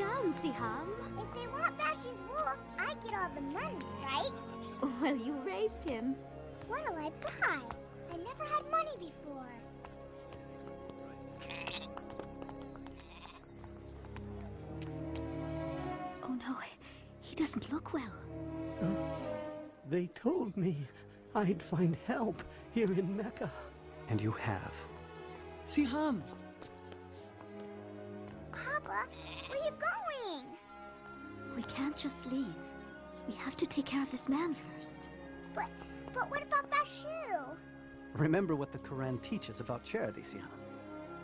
done, Siham. If they want Bashu's wool, I get all the money, right? Well, you raised him. What'll I buy? I never had money before. Oh no, he doesn't look well. They told me I'd find help here in Mecca. And you have. Siham! Papa, where are you going? We can't just leave. We have to take care of this man first. But what about Bashu? Remember what the Quran teaches about charity, Siham.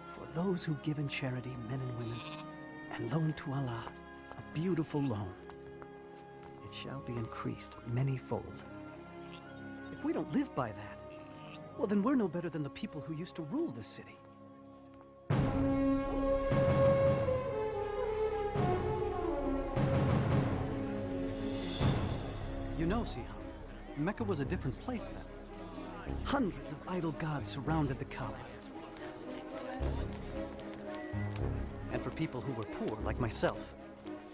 For those who give in charity, men and women, and loan to Allah, a beautiful loan, it shall be increased many-fold. If we don't live by that, well, then we're no better than the people who used to rule this city. You know, Siham, Mecca was a different place then. Hundreds of idol gods surrounded the Kaaba. And for people who were poor, like myself,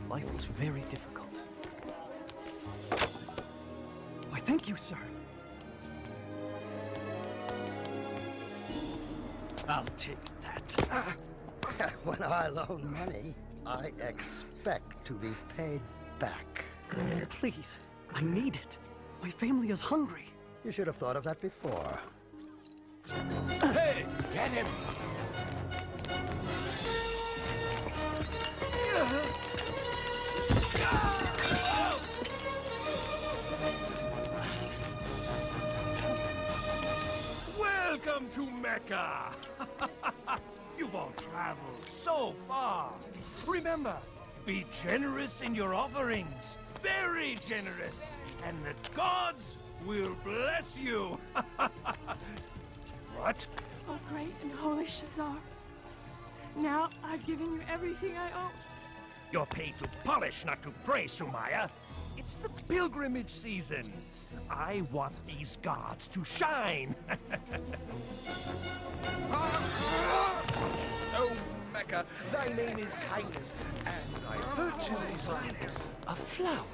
life was very difficult. Why, thank you, sir. I'll take that. When I loan money, I expect to be paid back. Please, I need it. My family is hungry. You should have thought of that before. Hey, get him! Welcome to Mecca! You've all traveled so far. Remember, be generous in your offerings. Very generous. And the gods will bless you. What? Oh, great and holy Shazar. Now I've given you everything I own. You're paid to polish, not to pray, Sumaya. It's the pilgrimage season. I want these gods to shine. Oh, Mecca, thy name is kindness, and thy virtue is like a flower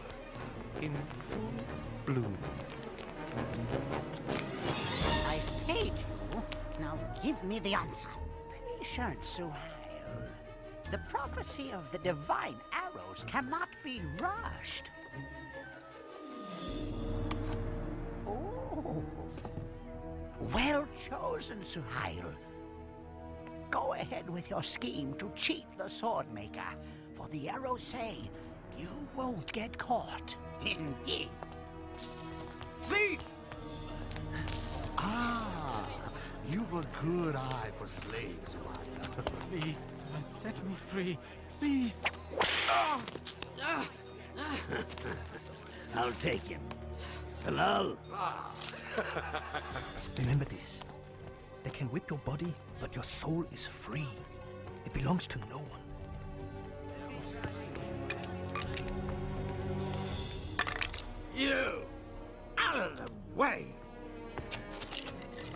in full bloom. I paid you. Now give me the answer. Patience, Suhail. The prophecy of the divine arrows cannot be rushed. Oh. Well chosen, Suhail. Go ahead with your scheme to cheat the Swordmaker, for the arrows say you won't get caught. Indeed. Thief! Ah, you've a good eye for slaves, Maya. Please, set me free. Please. I'll take him. Halal. Remember this. They can whip your body, but your soul is free. It belongs to no one. You! Out of the way!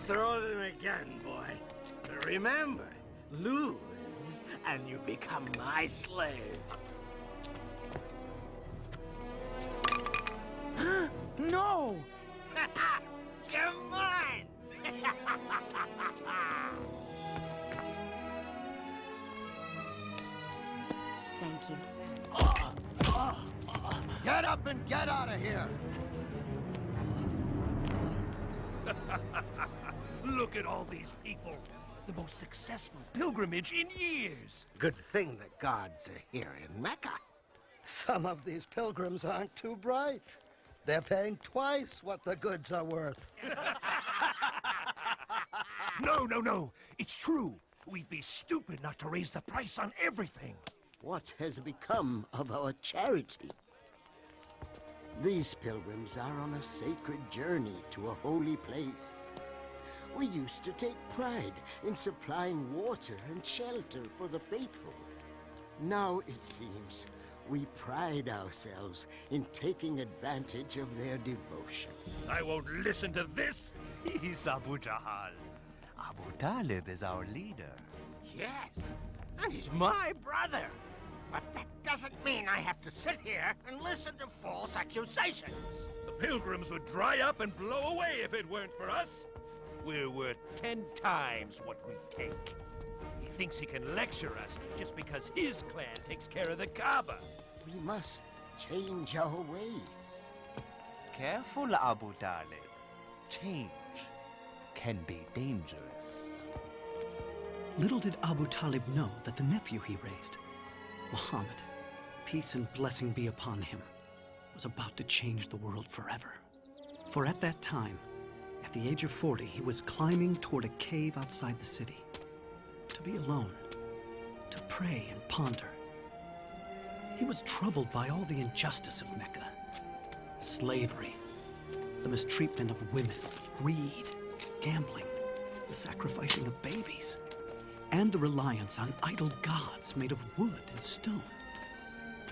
Throw them again, boy. Remember, lose, and you become my slave. No! Come on! Thank you. Get up and get out of here! Look at all these people. The most successful pilgrimage in years. Good thing the gods are here in Mecca. Some of these pilgrims aren't too bright. They're paying twice what the goods are worth. No, no, no. It's true. We'd be stupid not to raise the price on everything. What has become of our charity? These pilgrims are on a sacred journey to a holy place. We used to take pride in supplying water and shelter for the faithful. Now, it seems, we pride ourselves in taking advantage of their devotion. I won't listen to this. He's Abu Jahal. Abu Talib is our leader. Yes, and he's my brother. But that doesn't mean I have to sit here and listen to false accusations. The pilgrims would dry up and blow away if it weren't for us. We're worth 10 times what we take. He thinks he can lecture us just because his clan takes care of the Kaaba. We must change our ways. Careful, Abu Talib. Change can be dangerous. Little did Abu Talib know that the nephew he raised, Muhammad, peace and blessing be upon him, was about to change the world forever. For at that time, at the age of 40, he was climbing toward a cave outside the city, to be alone, to pray and ponder. He was troubled by all the injustice of Mecca. Slavery, the mistreatment of women, greed, gambling, the sacrificing of babies, and the reliance on idol gods made of wood and stone.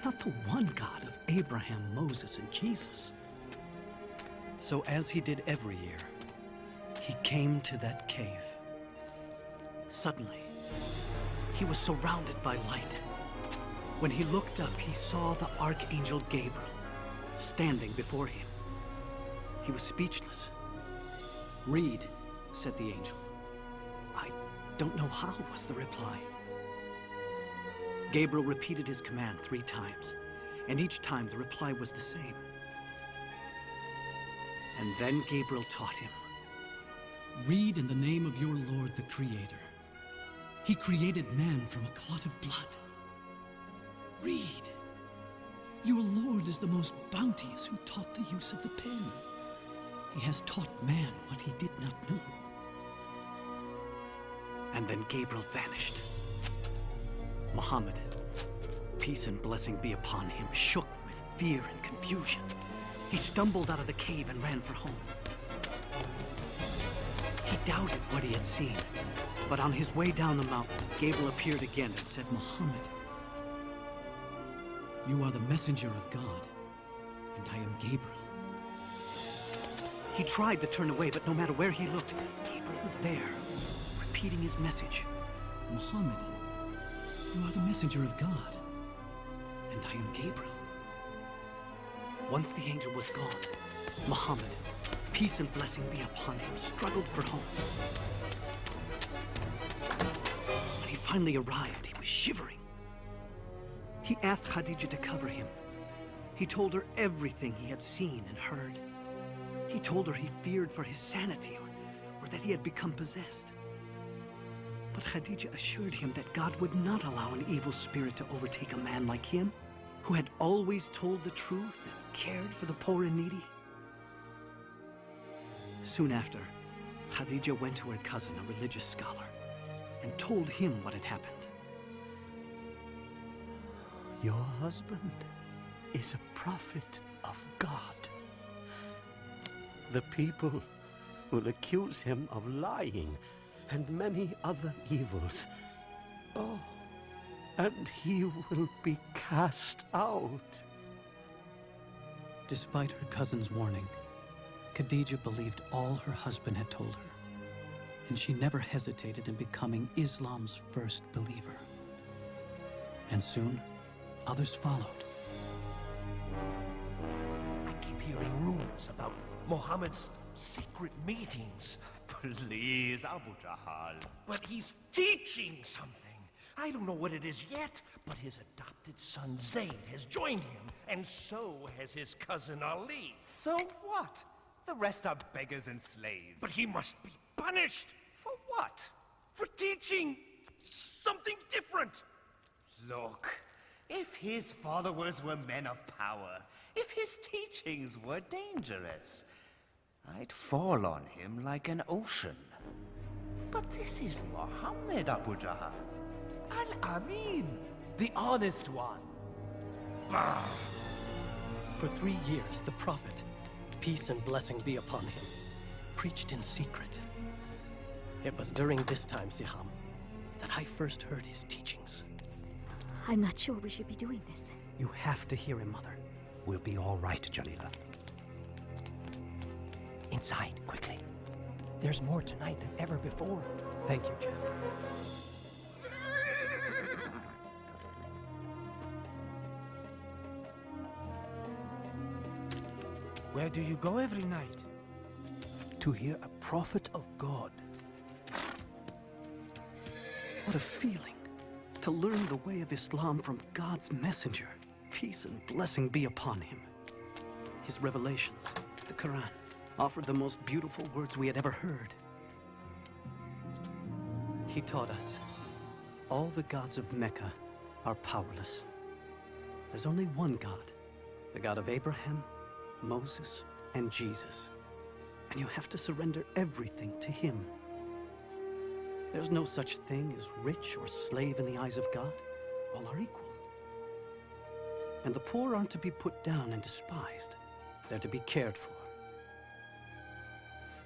Not the one God of Abraham, Moses, and Jesus. So as he did every year, he came to that cave. Suddenly, he was surrounded by light. When he looked up, he saw the Archangel Gabriel standing before him. He was speechless. "Read," said the angel. "I don't know how," was the reply. Gabriel repeated his command 3 times, and each time the reply was the same. And then Gabriel taught him, "Read in the name of your Lord the Creator. He created man from a clot of blood. Read. Your Lord is the most bounteous who taught the use of the pen. He has taught man what he did not know." And then Gabriel vanished. Muhammad, peace and blessing be upon him, shook with fear and confusion. He stumbled out of the cave and ran for home. He doubted what he had seen, but on his way down the mountain, Gabriel appeared again and said, "Muhammad, you are the messenger of God, and I am Gabriel." He tried to turn away, but no matter where he looked, Gabriel was there, repeating his message. "Muhammad, you are the messenger of God, and I am Gabriel." Once the angel was gone, Muhammad, peace and blessing be upon him, struggled for home. When he finally arrived, he was shivering. He asked Khadija to cover him. He told her everything he had seen and heard. He told her he feared for his sanity or that he had become possessed. But Khadija assured him that God would not allow an evil spirit to overtake a man like him, who had always told the truth and cared for the poor and needy. Soon after, Khadija went to her cousin, a religious scholar, and told him what had happened. Your husband is a prophet of God. The people will accuse him of lying and many other evils. Oh, and he will be cast out. Despite her cousin's warning, Khadija believed all her husband had told her, and she never hesitated in becoming Islam's first believer. And soon, others followed. I keep hearing rumors about Muhammad's secret meetings. Please, Abu Jahal. But he's teaching something. I don't know what it is yet, but his adopted son Zayd has joined him, and so has his cousin Ali. So what? The rest are beggars and slaves. But he must be punished. For what? For teaching something different. Look, if his followers were men of power, if his teachings were dangerous, I'd fall on him like an ocean. But this is Muhammad, Abu Jahal. Al-Amin, the honest one. Bah! For 3 years, the Prophet, peace and blessing be upon him, preached in secret. It was during this time, Siham, that I first heard his teachings. I'm not sure we should be doing this. You have to hear him, Mother. We'll be all right, Jalila. Inside, quickly. There's more tonight than ever before. Thank you, Jeff. Where do you go every night? To hear a prophet of God. What a feeling to learn the way of Islam from God's messenger. Peace and blessing be upon him. His revelations, the Quran, offered the most beautiful words we had ever heard. He taught us all the gods of Mecca are powerless. There's only one God, the God of Abraham, Moses, and Jesus. And you have to surrender everything to him. There's no such thing as rich or slave in the eyes of God. All are equal. And the poor aren't to be put down and despised. They're to be cared for.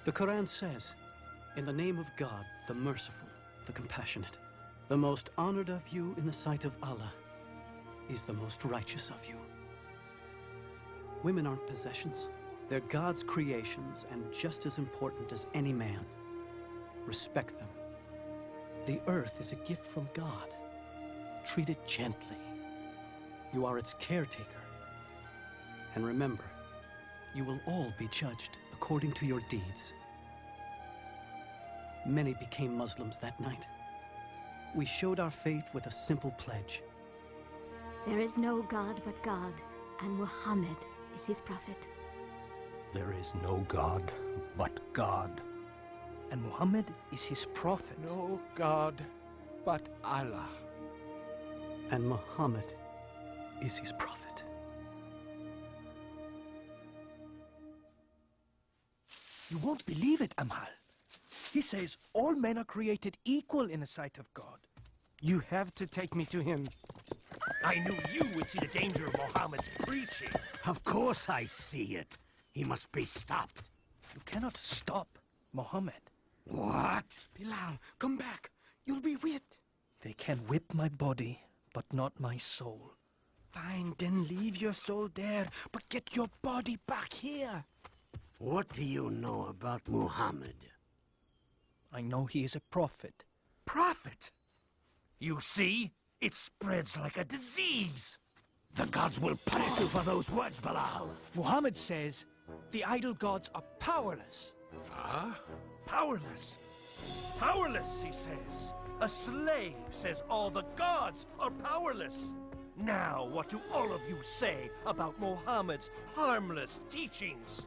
The Quran says, in the name of God, the merciful, the compassionate, the most honored of you in the sight of Allah is the most righteous of you. Women aren't possessions. They're God's creations and just as important as any man. Respect them. The earth is a gift from God. Treat it gently. You are its caretaker. And remember, you will all be judged according to your deeds. Many became Muslims that night. We showed our faith with a simple pledge. There is no God but God, and Muhammad is his prophet. There is no God but God. And Muhammad is his prophet. No God but Allah. And Muhammad is his prophet. You won't believe it, Amhal. He says all men are created equal in the sight of God. You have to take me to him. I knew you would see the danger of Muhammad's preaching. Of course I see it. He must be stopped. You cannot stop Muhammad. What? Bilal, come back. You'll be whipped. They can whip my body, but not my soul. Fine, then leave your soul there, but get your body back here. What do you know about Muhammad? I know he is a prophet. Prophet? You see? It spreads like a disease. The gods will punish you for those words, Bilal. Muhammad says the idol gods are powerless. Huh? Powerless? Powerless, he says. A slave says all the gods are powerless. Now, what do all of you say about Muhammad's harmless teachings?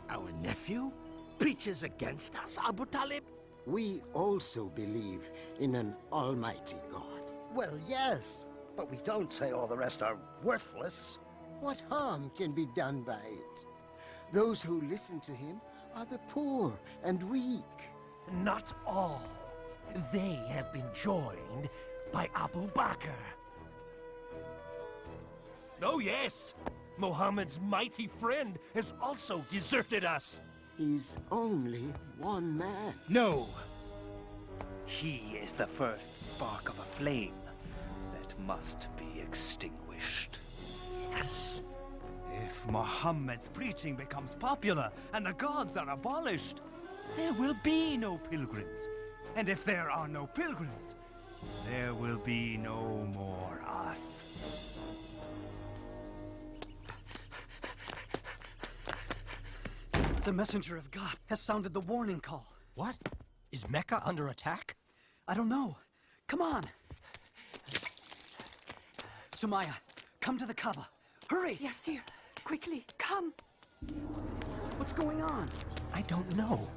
Our nephew preaches against us, Abu Talib? We also believe in an almighty God. Well, yes, but we don't say all the rest are worthless. What harm can be done by it? Those who listen to him are the poor and weak. Not all. They have been joined by Abu Bakr. Oh yes, Muhammad's mighty friend has also deserted us. He's only one man. No. He is the first spark of a flame that must be extinguished. Yes. If Muhammad's preaching becomes popular and the gods are abolished, there will be no pilgrims. And if there are no pilgrims, there will be no more us. The messenger of God has sounded the warning call. What? Is Mecca under attack? I don't know. Come on. Sumaya, come to the Kaaba. Hurry! Yasir, quickly, come. What's going on? I don't know.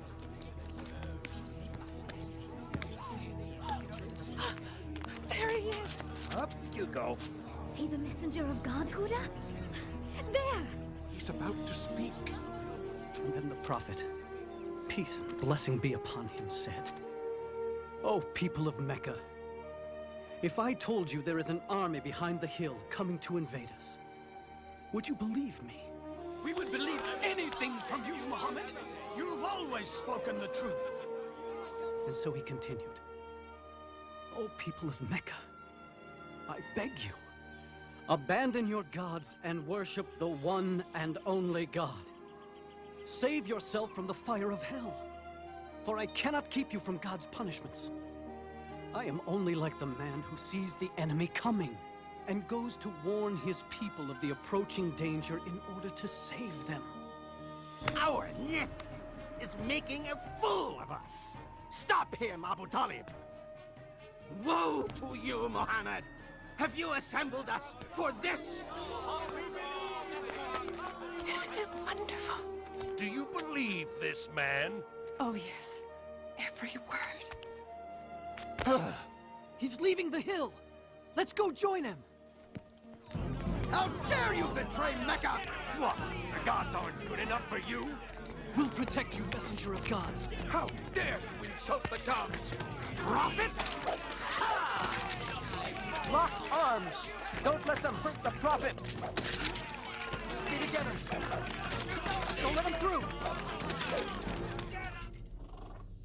There he is. Up you go. See the messenger of God, Huda? There! He's about to speak. And then the prophet, peace and blessing be upon him, said, "O people of Mecca, if I told you there is an army behind the hill coming to invade us, would you believe me?" We would believe anything from you, Muhammad. You've always spoken the truth. And so he continued, "O people of Mecca, I beg you, abandon your gods and worship the one and only God. Save yourself from the fire of hell, for I cannot keep you from God's punishments. I am only like the man who sees the enemy coming and goes to warn his people of the approaching danger in order to save them. Our nephew is making a fool of us. Stop him, Abu Talib. Woe to you, Muhammad. Have you assembled us for this? Isn't it wonderful? Do you believe this man? Oh, yes. Every word. He's leaving the hill. Let's go join him. How dare you betray Mecca? What? The gods aren't good enough for you? We'll protect you, messenger of God. How dare you insult the gods? Prophet? Lock arms! Don't let them hurt the Prophet! Stay together. Don't let him through.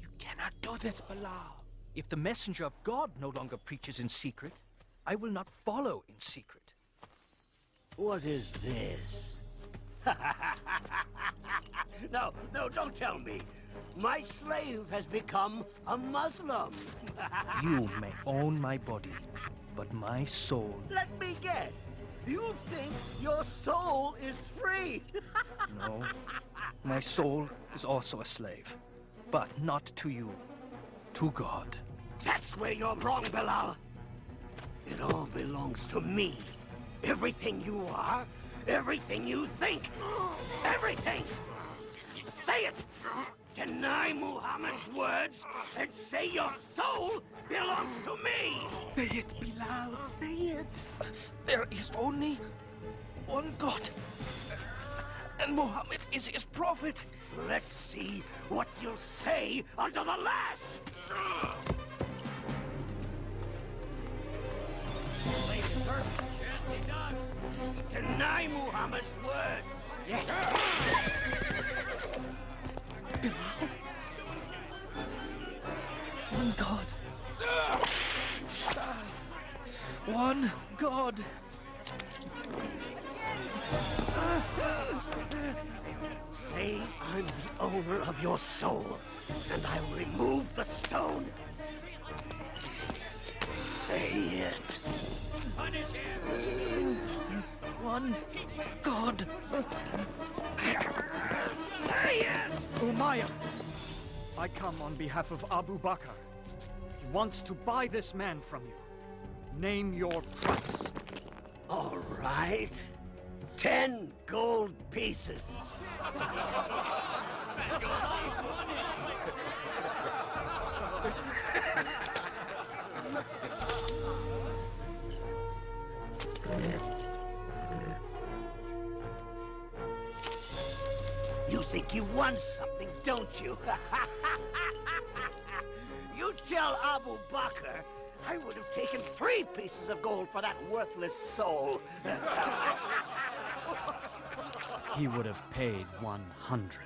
You cannot do this, Bilal. If the messenger of God no longer preaches in secret, I will not follow in secret. What is this? No, don't tell me. My slave has become a Muslim. You may own my body, but my soul... Let me guess. You think your soul is free? No. My soul is also a slave. But not to you. To God. That's where you're wrong, Bilal. It all belongs to me. Everything you are, everything you think, everything! Say it! Deny Muhammad's words and say your soul belongs to me! Say it, Bilal, say it! There is only one God. And Muhammad is his prophet. Let's see what you'll say under the lash! Yes, he does. Deny Muhammad's words. Yes. One God. One God. Say I'm the owner of your soul, and I'll remove the stone. Say it. Punish him. One God. Say it! Umayyah, I come on behalf of Abu Bakr. He wants to buy this man from you. Name your price. All right. 10 gold pieces. You think you won something, don't you? You tell Abu Bakr I would have taken 3 pieces of gold for that worthless soul. He would have paid 100.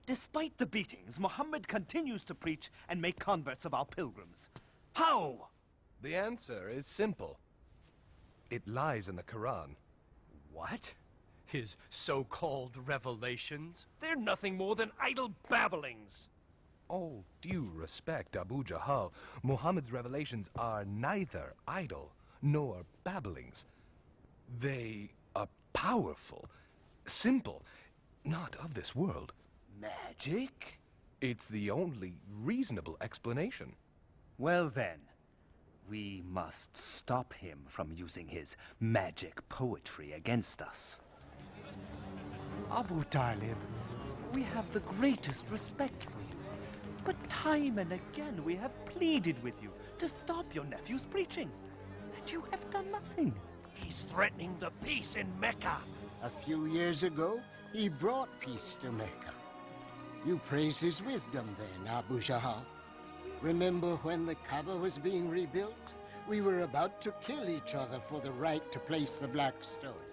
Despite the beatings, Muhammad continues to preach and make converts of our pilgrims. How? The answer is simple. It lies in the Quran. What? His so-called revelations? They're nothing more than idle babblings. All due respect, Abu Jahal, Muhammad's revelations are neither idle nor babblings. They are powerful, simple, not of this world. Magic? It's the only reasonable explanation. Well then, we must stop him from using his magic poetry against us. Abu Talib, we have the greatest respect for you. But time and again we have pleaded with you to stop your nephew's preaching. And you have done nothing. He's threatening the peace in Mecca. A few years ago, he brought peace to Mecca. You praised his wisdom then, Abu Jahal. Remember when the Kaaba was being rebuilt? We were about to kill each other for the right to place the Black Stone.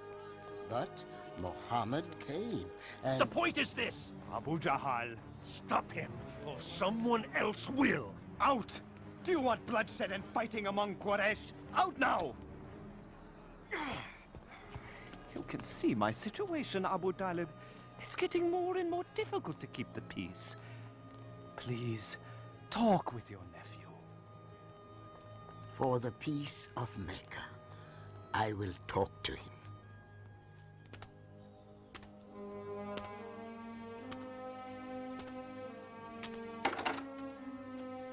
But Muhammad came, and... The point is this, Abu Jahal. Stop him, or someone else will. Out! Do you want bloodshed and fighting among Quraysh? Out now! You can see my situation, Abu Talib. It's getting more and more difficult to keep the peace. Please, talk with your nephew. For the peace of Mecca, I will talk to him.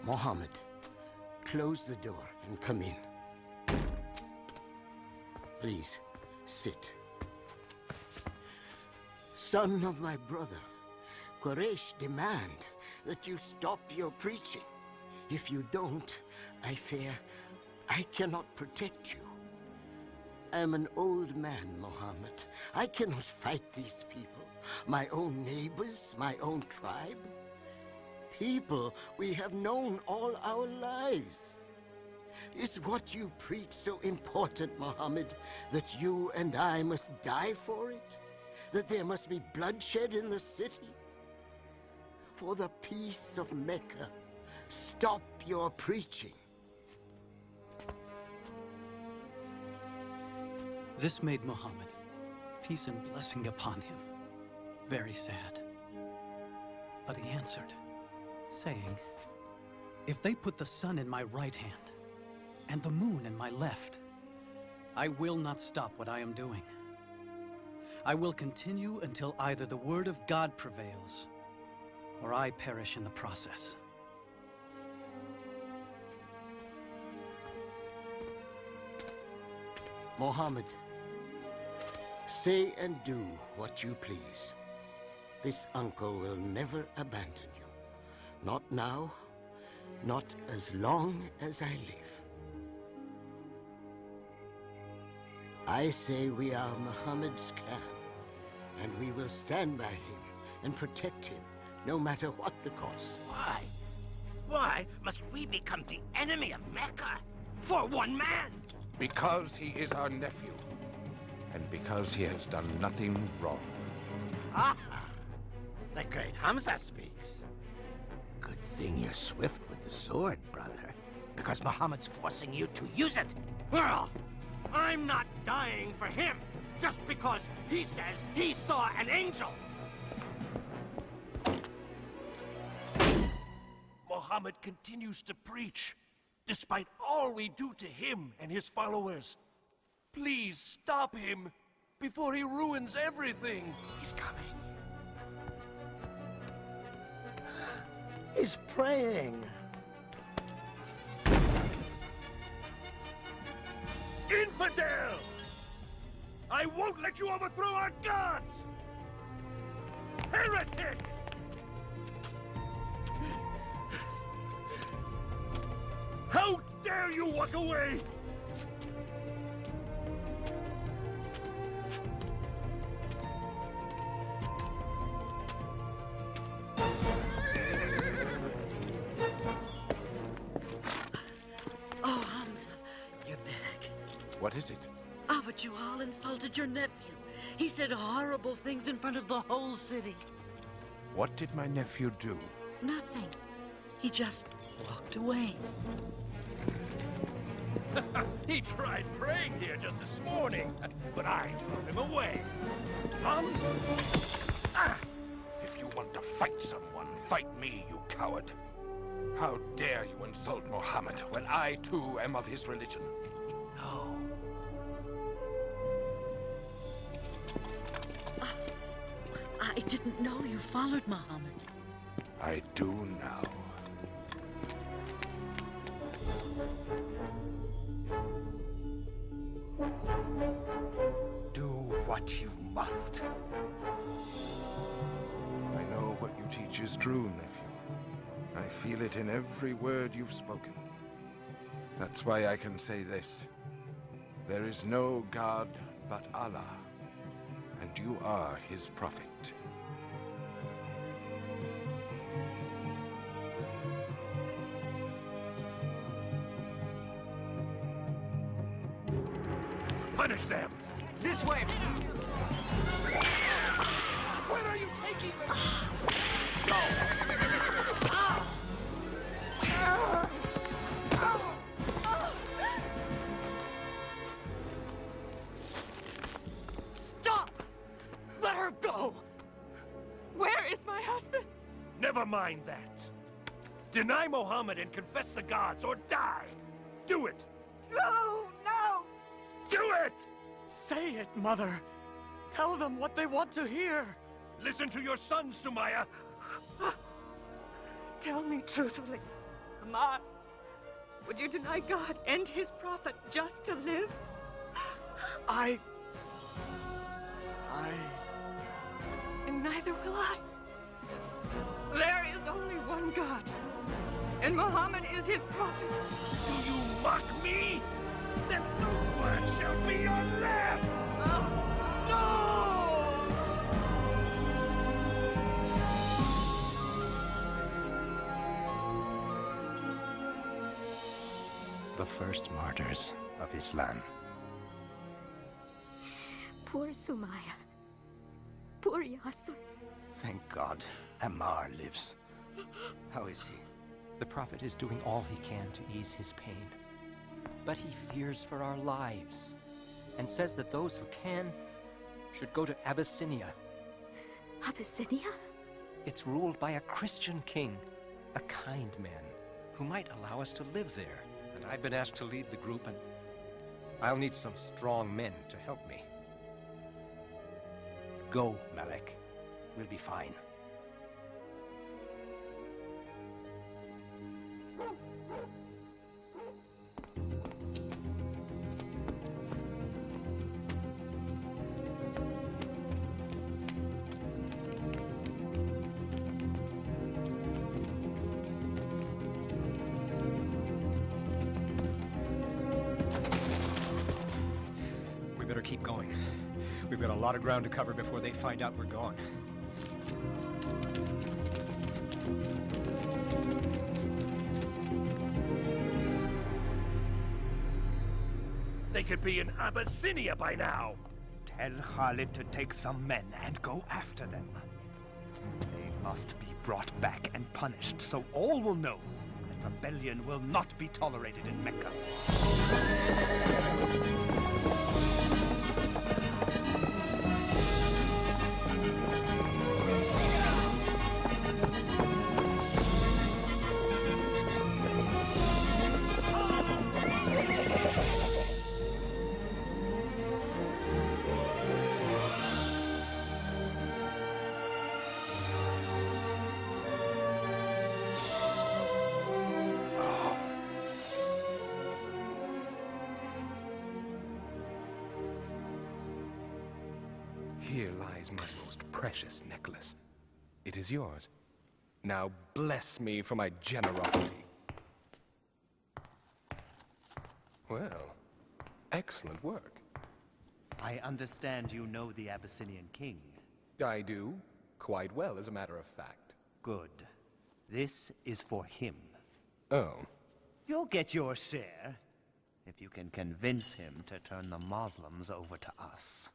Mohammed, close the door and come in. Please, sit. Son of my brother, Quraysh demand that you stop your preaching. If you don't, I fear I cannot protect you. I am an old man, Mohammed. I cannot fight these people, my own neighbors, my own tribe. People we have known all our lives. Is what you preach so important, Mohammed, that you and I must die for it? That there must be bloodshed in the city? For the peace of Mecca, stop your preaching. This made Muhammad, peace and blessing upon him, very sad. But he answered, saying, "If they put the sun in my right hand and the moon in my left, I will not stop what I am doing. I will continue until either the word of God prevails or I perish in the process." Mohammed, say and do what you please. This uncle will never abandon you. Not now, not as long as I live. I say we are Muhammad's clan, and we will stand by him and protect him, no matter what the cost. Why? Why must we become the enemy of Mecca? For one man? Because he is our nephew, and because he has done nothing wrong. Aha! The great Hamza speaks. Good thing you're swift with the sword, brother, because Muhammad's forcing you to use it. Well, I'm not dying for him, just because he says he saw an angel. Muhammad continues to preach, despite all we do to him and his followers. Please stop him before he ruins everything. He's coming. He's praying. Infidel! I won't let you overthrow our gods! Heretic! How dare you walk away! Oh, Hamza, you're back. What is it? Abu Juhal insulted your nephew. He said horrible things in front of the whole city. What did my nephew do? Nothing. He just walked away. He tried praying here just this morning, but I drove him away. If you want to fight someone, fight me, you coward. How dare you insult Muhammad when I, too, am of his religion? No. I didn't know you followed Muhammad. I do now. Do what you must. I know what you teach is true, nephew. I feel it in every word you've spoken. That's why I can say this. There is no God but Allah, and you are his prophet. Punish them! This way! Where are you taking them? Stop! Let her go! Where is my husband? Never mind that. Deny Muhammad and confess the gods, or die! Do it, No! No! Do it! Say it, Mother. Tell them what they want to hear. Listen to your son, Sumaya. Tell me truthfully, Amal, would you deny God and his prophet just to live? And neither will I. There is only one God, and Muhammad is his prophet. Do you mock me? Then those words shall be your last! The first martyrs of Islam. Poor Sumaya. Poor Yasser. Thank God, Ammar lives. How is he? The Prophet is doing all he can to ease his pain. But he fears for our lives, and says that those who can should go to Abyssinia. Abyssinia? It's ruled by a Christian king, a kind man, who might allow us to live there. And I've been asked to lead the group, and I'll need some strong men to help me. Go, Malek. We'll be fine. We better keep going. We've got a lot of ground to cover before they find out we're gone. They could be in Abyssinia by now. Tell Khalid to take some men and go after them. They must be brought back and punished, so all will know that rebellion will not be tolerated in Mecca. Here lies my most precious necklace. It is yours. Now bless me for my generosity. Well, excellent work. I understand you know the Abyssinian king. I do. Quite well, as a matter of fact. Good. This is for him. Oh. You'll get your share, if you can convince him to turn the Muslims over to us.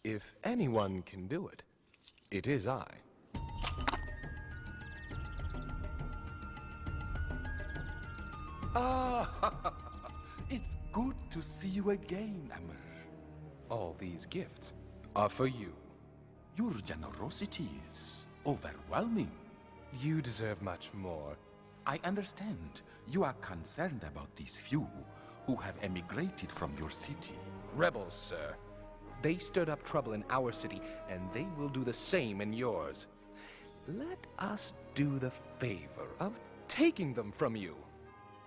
If anyone can do it, it is I. Ah, it's good to see you again, Amr. All these gifts are for you. Your generosity is overwhelming. You deserve much more. I understand you are concerned about these few who have emigrated from your city. Rebels, sir. They stirred up trouble in our city, and they will do the same in yours. Let us do the favor of taking them from you.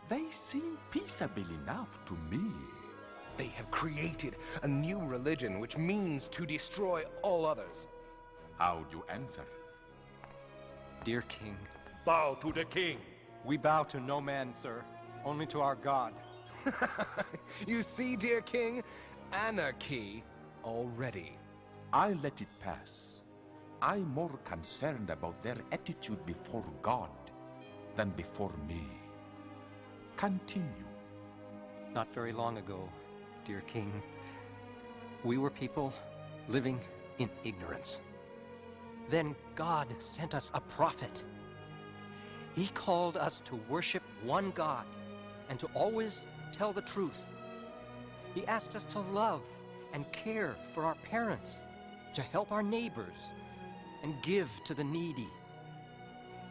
They seem peaceable enough to me. They have created a new religion which means to destroy all others. How do you answer? Dear King. Bow to the king. We bow to no man, sir. Only to our God. You see, dear King? Anarchy already. I let it pass. I'm more concerned about their attitude before God than before me. Continue. Not very long ago, dear King, we were people living in ignorance. Then God sent us a prophet. He called us to worship one God and to always tell the truth. He asked us to love and care for our parents, to help our neighbors, and give to the needy.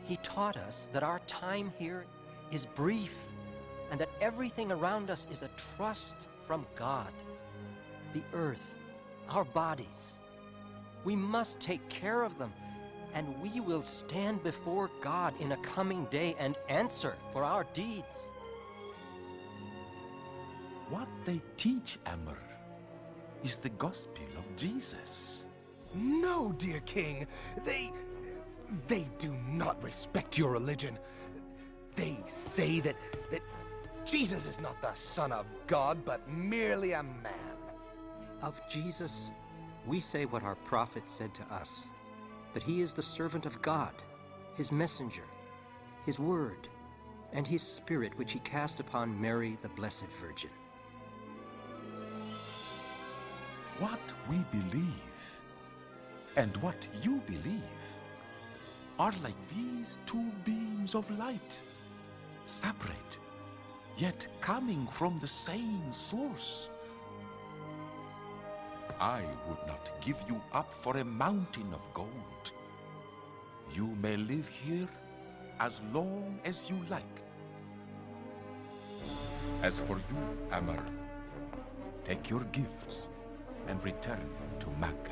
He taught us that our time here is brief and that everything around us is a trust from God. The earth, our bodies. We must take care of them, and we will stand before God in a coming day and answer for our deeds. What they teach, Amr, is the gospel of Jesus. No, dear king. They do not respect your religion. They say that Jesus is not the Son of God, but merely a man. Of Jesus, we say what our prophet said to us, that he is the servant of God, his messenger, his word, and his spirit which he cast upon Mary, the Blessed Virgin. What we believe and what you believe are like these two beams of light, separate, yet coming from the same source. I would not give you up for a mountain of gold. You may live here as long as you like. As for you, Amr, take your gifts and return to Mecca.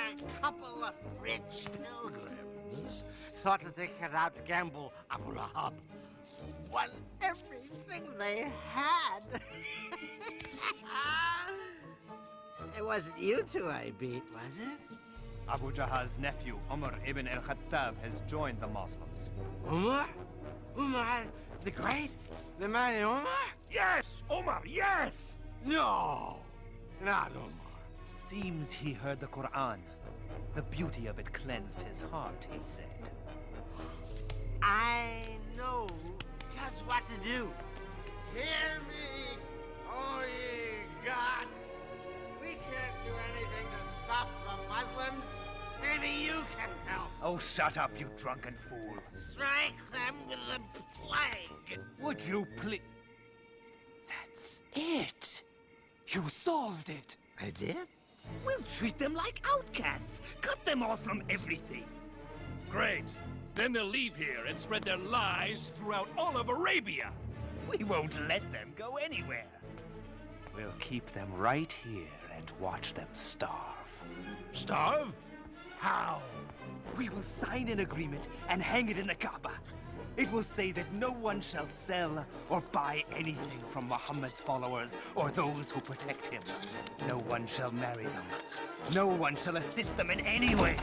A couple of rich pilgrims thought that they could outgamble Abu Lahab. Won everything they had. It wasn't you two I beat, was it? Abu Jahal's nephew, Umar ibn al-Khattab, has joined the Muslims. Umar? Umar the Great? The mighty Umar? Yes, Omar, yes! No, not Umar. Seems he heard the Quran. The beauty of it cleansed his heart, he said. I know just what to do. Hear me, O ye gods! We can't do anything to stop the Muslims. Maybe you can help. Oh, shut up, you drunken fool. Strike them with the plague. Would you please? That's it. You solved it. I did? We'll treat them like outcasts. Cut them off from everything. Great. Then they'll leave here and spread their lies throughout all of Arabia. We won't let them go anywhere. We'll keep them right here and watch them starve. Starve? How? We will sign an agreement and hang it in the Kaaba. It will say that no one shall sell or buy anything from Muhammad's followers or those who protect him. No one shall marry them. No one shall assist them in any way.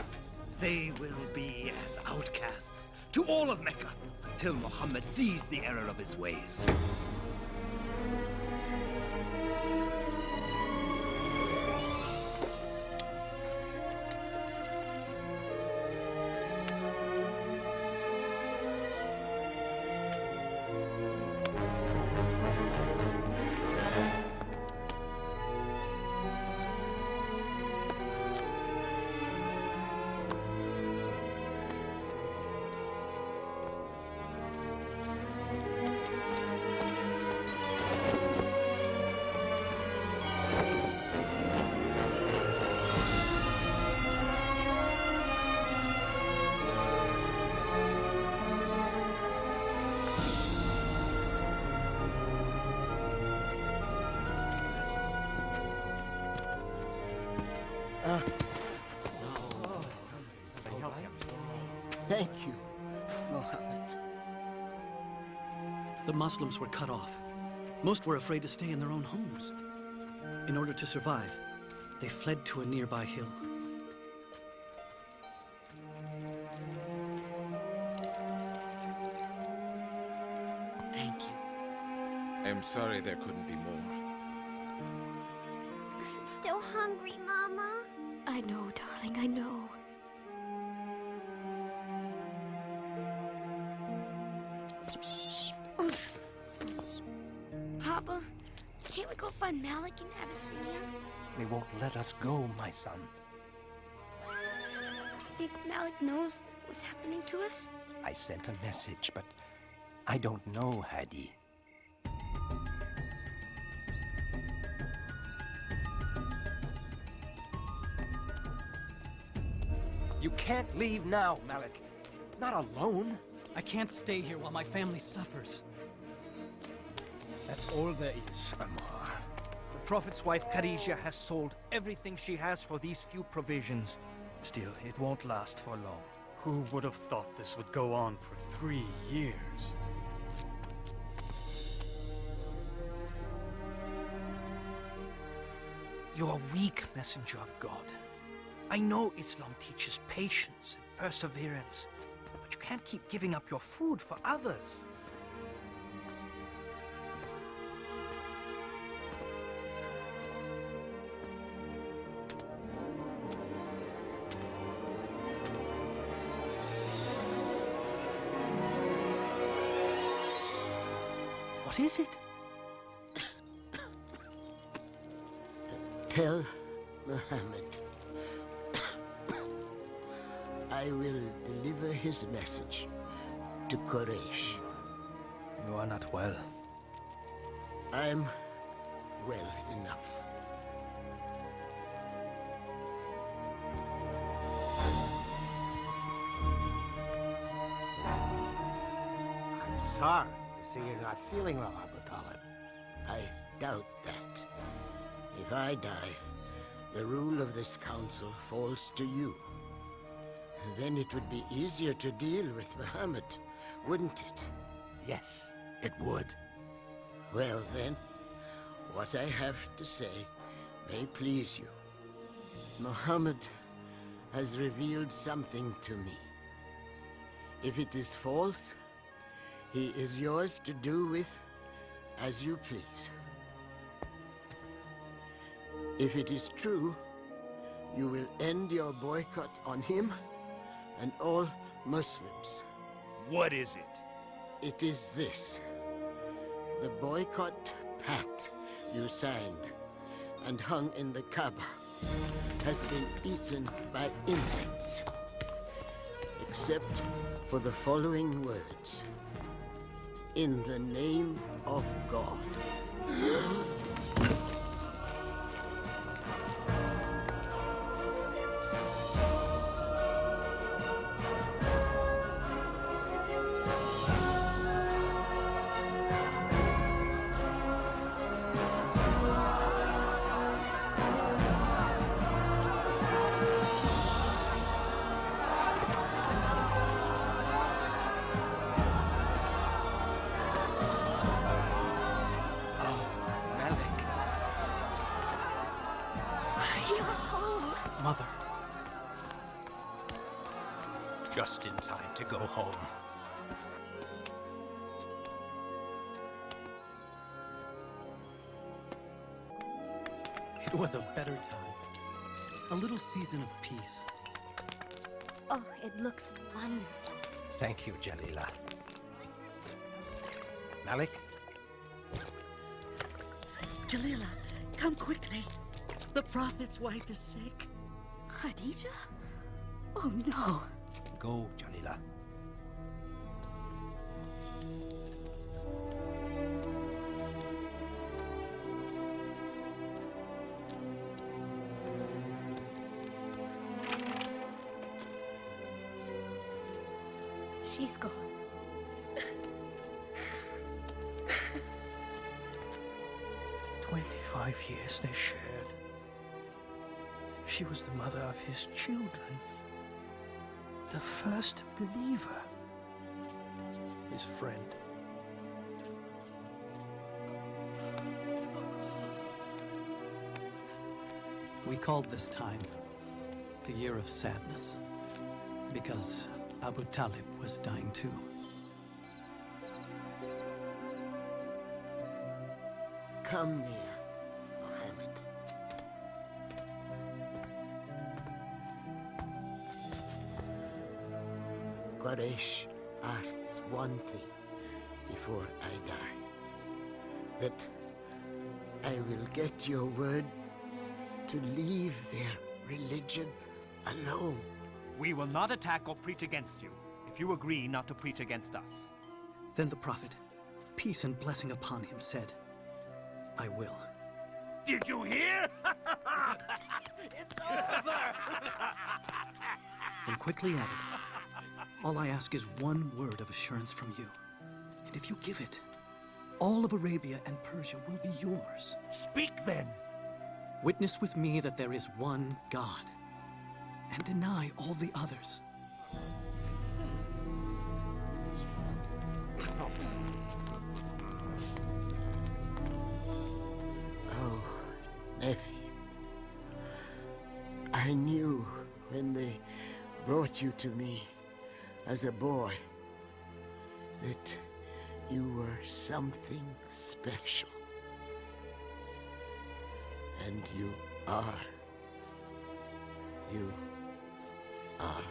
They will be as outcasts to all of Mecca until Muhammad sees the error of his ways. Thank you, Mohammed. The Muslims were cut off. Most were afraid to stay in their own homes. In order to survive, they fled to a nearby hill. Thank you. I'm sorry there couldn't be more. I'm still hungry, Mama. I know, darling, I know. Papa, can't we go find Malik in Abyssinia? They won't let us go, my son. Do you think Malik knows what's happening to us? I sent a message, but I don't know, Hadi. You can't leave now, Malik. Not alone. I can't stay here while my family suffers. That's all there is, Ammar. The Prophet's wife, Khadijah, has sold everything she has for these few provisions. Still, it won't last for long. Who would have thought this would go on for 3 years? You're a weak messenger of God. I know Islam teaches patience and perseverance, but you can't keep giving up your food for others. What is it? Tell Muhammad I will deliver his message to Quraysh. You are not well. I'm well enough. I'm sorry to see you're not feeling well, Abu Talib. I doubt that. If I die, the rule of this council falls to you. Then it would be easier to deal with Muhammad, wouldn't it? Yes, it would. Well then, what I have to say may please you. Muhammad has revealed something to me. If it is false, he is yours to do with as you please. If it is true, you will end your boycott on him and all Muslims. What is it? It is this. The boycott pact you signed and hung in the Kaaba has been eaten by insects. Except for the following words. In the name of God. Mother. Just in time to go home. It was a better time. A little season of peace. Oh, it looks wonderful. Thank you, Jalila. Malik? Jalila, come quickly. The Prophet's wife is sick. Khadijah? Oh no. Go, Jalila. She's gone. 25 years they shared. She was the mother of his children. The first believer. His friend. We called this time the Year of Sadness, because Abu Talib was dying too. Come near, Muhammad. Quraysh asks one thing before I die. That I will get your word to leave their religion alone. We will not attack or preach against you, if you agree not to preach against us. Then the Prophet, peace and blessing upon him, said, I will. Did you hear? It's over! and quickly added, all I ask is one word of assurance from you. And if you give it, all of Arabia and Persia will be yours. Speak then. Witness with me that there is one God, and deny all the others. Oh, nephew. I knew when they brought you to me as a boy that you were something special. And you are. You are.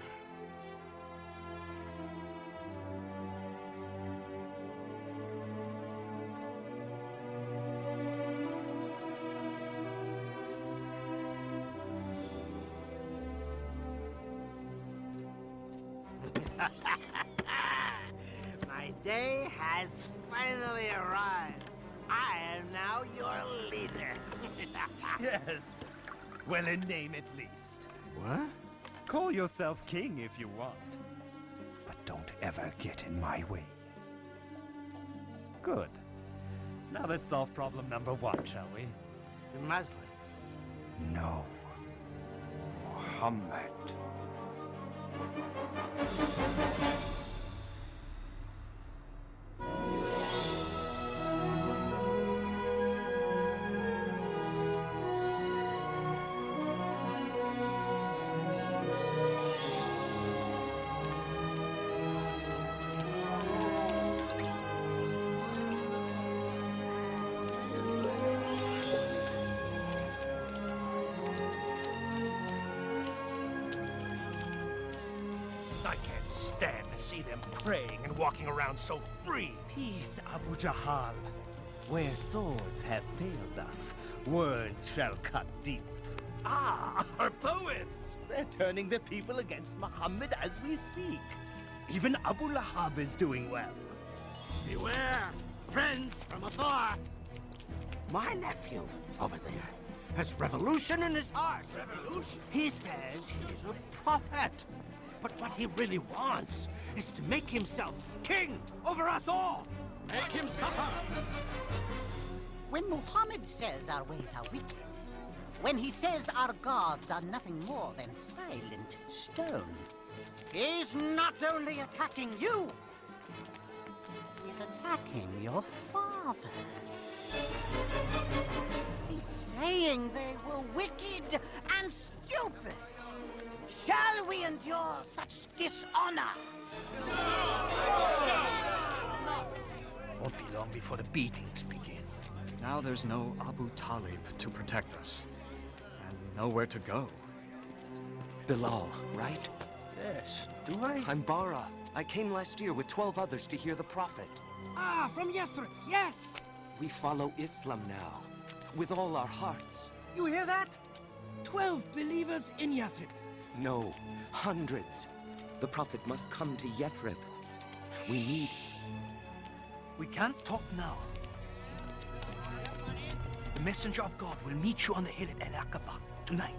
My day has finally arrived. I am now your leader. Yes. Well, in name at least. What? Call yourself king if you want. But don't ever get in my way. Good. Now let's solve problem number 1, shall we? The Muslims. No. Muhammad. I can't stand to see them praying and walking around so free. Peace, Abu Jahal. Where swords have failed us, words shall cut deep. Ah, our poets! They're turning the people against Muhammad as we speak. Even Abu Lahab is doing well. Beware, friends from afar. My nephew over there has revolution in his heart. Revolution? He says he's a prophet. But what he really wants is to make himself king over us all. Make him suffer. When Muhammad says our ways are wicked, when he says our gods are nothing more than silent stone, he's not only attacking you, he's attacking your fathers. He's saying they were wicked and stupid. Shall we endure such dishonor? Won't be long before the beatings begin. Now there's no Abu Talib to protect us, and nowhere to go. Bilal, right? Yes, do I? I'm Bara. I came last year with 12 others to hear the Prophet. Ah, from Yathrib, yes. We follow Islam now, with all our hearts. You hear that? 12 believers in Yathrib. No, hundreds. The Prophet must come to Yathrib. We need... We can't talk now. The messenger of God will meet you on the hill at Al-Aqaba tonight.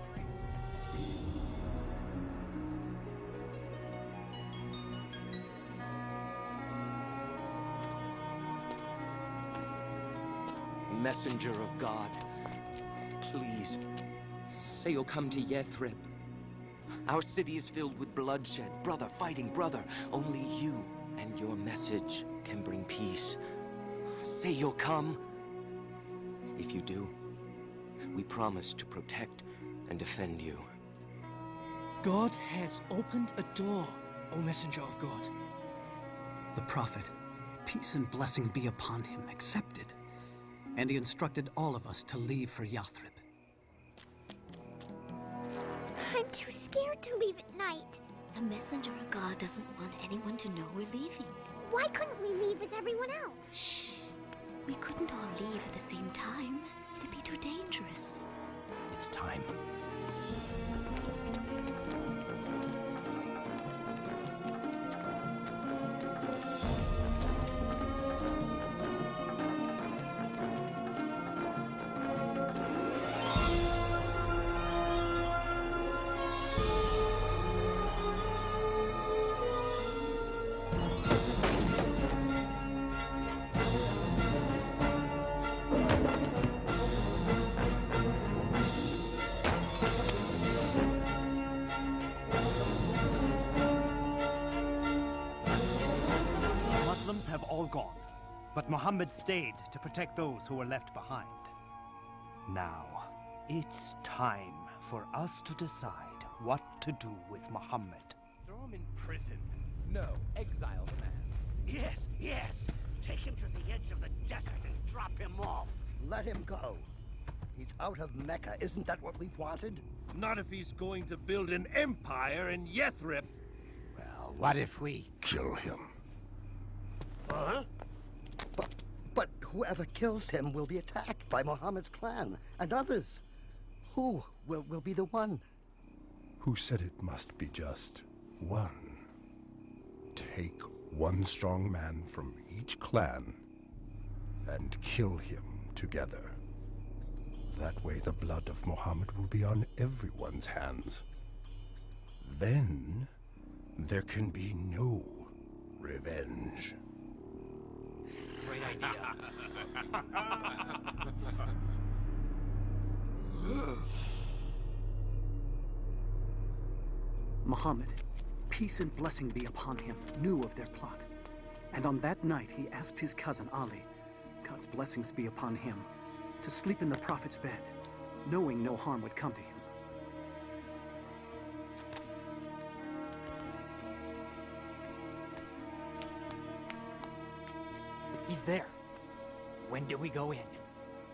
Messenger of God, please, say you'll come to Yathrib. Our city is filled with bloodshed, brother fighting brother. Only you and your message can bring peace. Say you'll come. If you do, we promise to protect and defend you. God has opened a door, O messenger of God. The Prophet, peace and blessing be upon him, accepted. And he instructed all of us to leave for Yathrib. I'm too scared to leave at night. The messenger of God doesn't want anyone to know we're leaving. Why couldn't we leave with everyone else? Shh. We couldn't all leave at the same time. It'd be too dangerous. It's time. But Muhammad stayed to protect those who were left behind. Now, it's time for us to decide what to do with Muhammad. Throw him in prison. No, exile the man. Yes, yes. Take him to the edge of the desert and drop him off. Let him go. He's out of Mecca. Isn't that what we've wanted? Not if he's going to build an empire in Yathrib. Well, what if we kill him? Huh? But whoever kills him will be attacked by Muhammad's clan and others. Who will be the one? Who said it must be just one? Take one strong man from each clan and kill him together. That way the blood of Muhammad will be on everyone's hands. Then there can be no revenge. Great idea. Muhammad, peace and blessing be upon him, knew of their plot. And on that night he asked his cousin Ali, God's blessings be upon him, to sleep in the Prophet's bed, knowing no harm would come to him. He's there. When do we go in?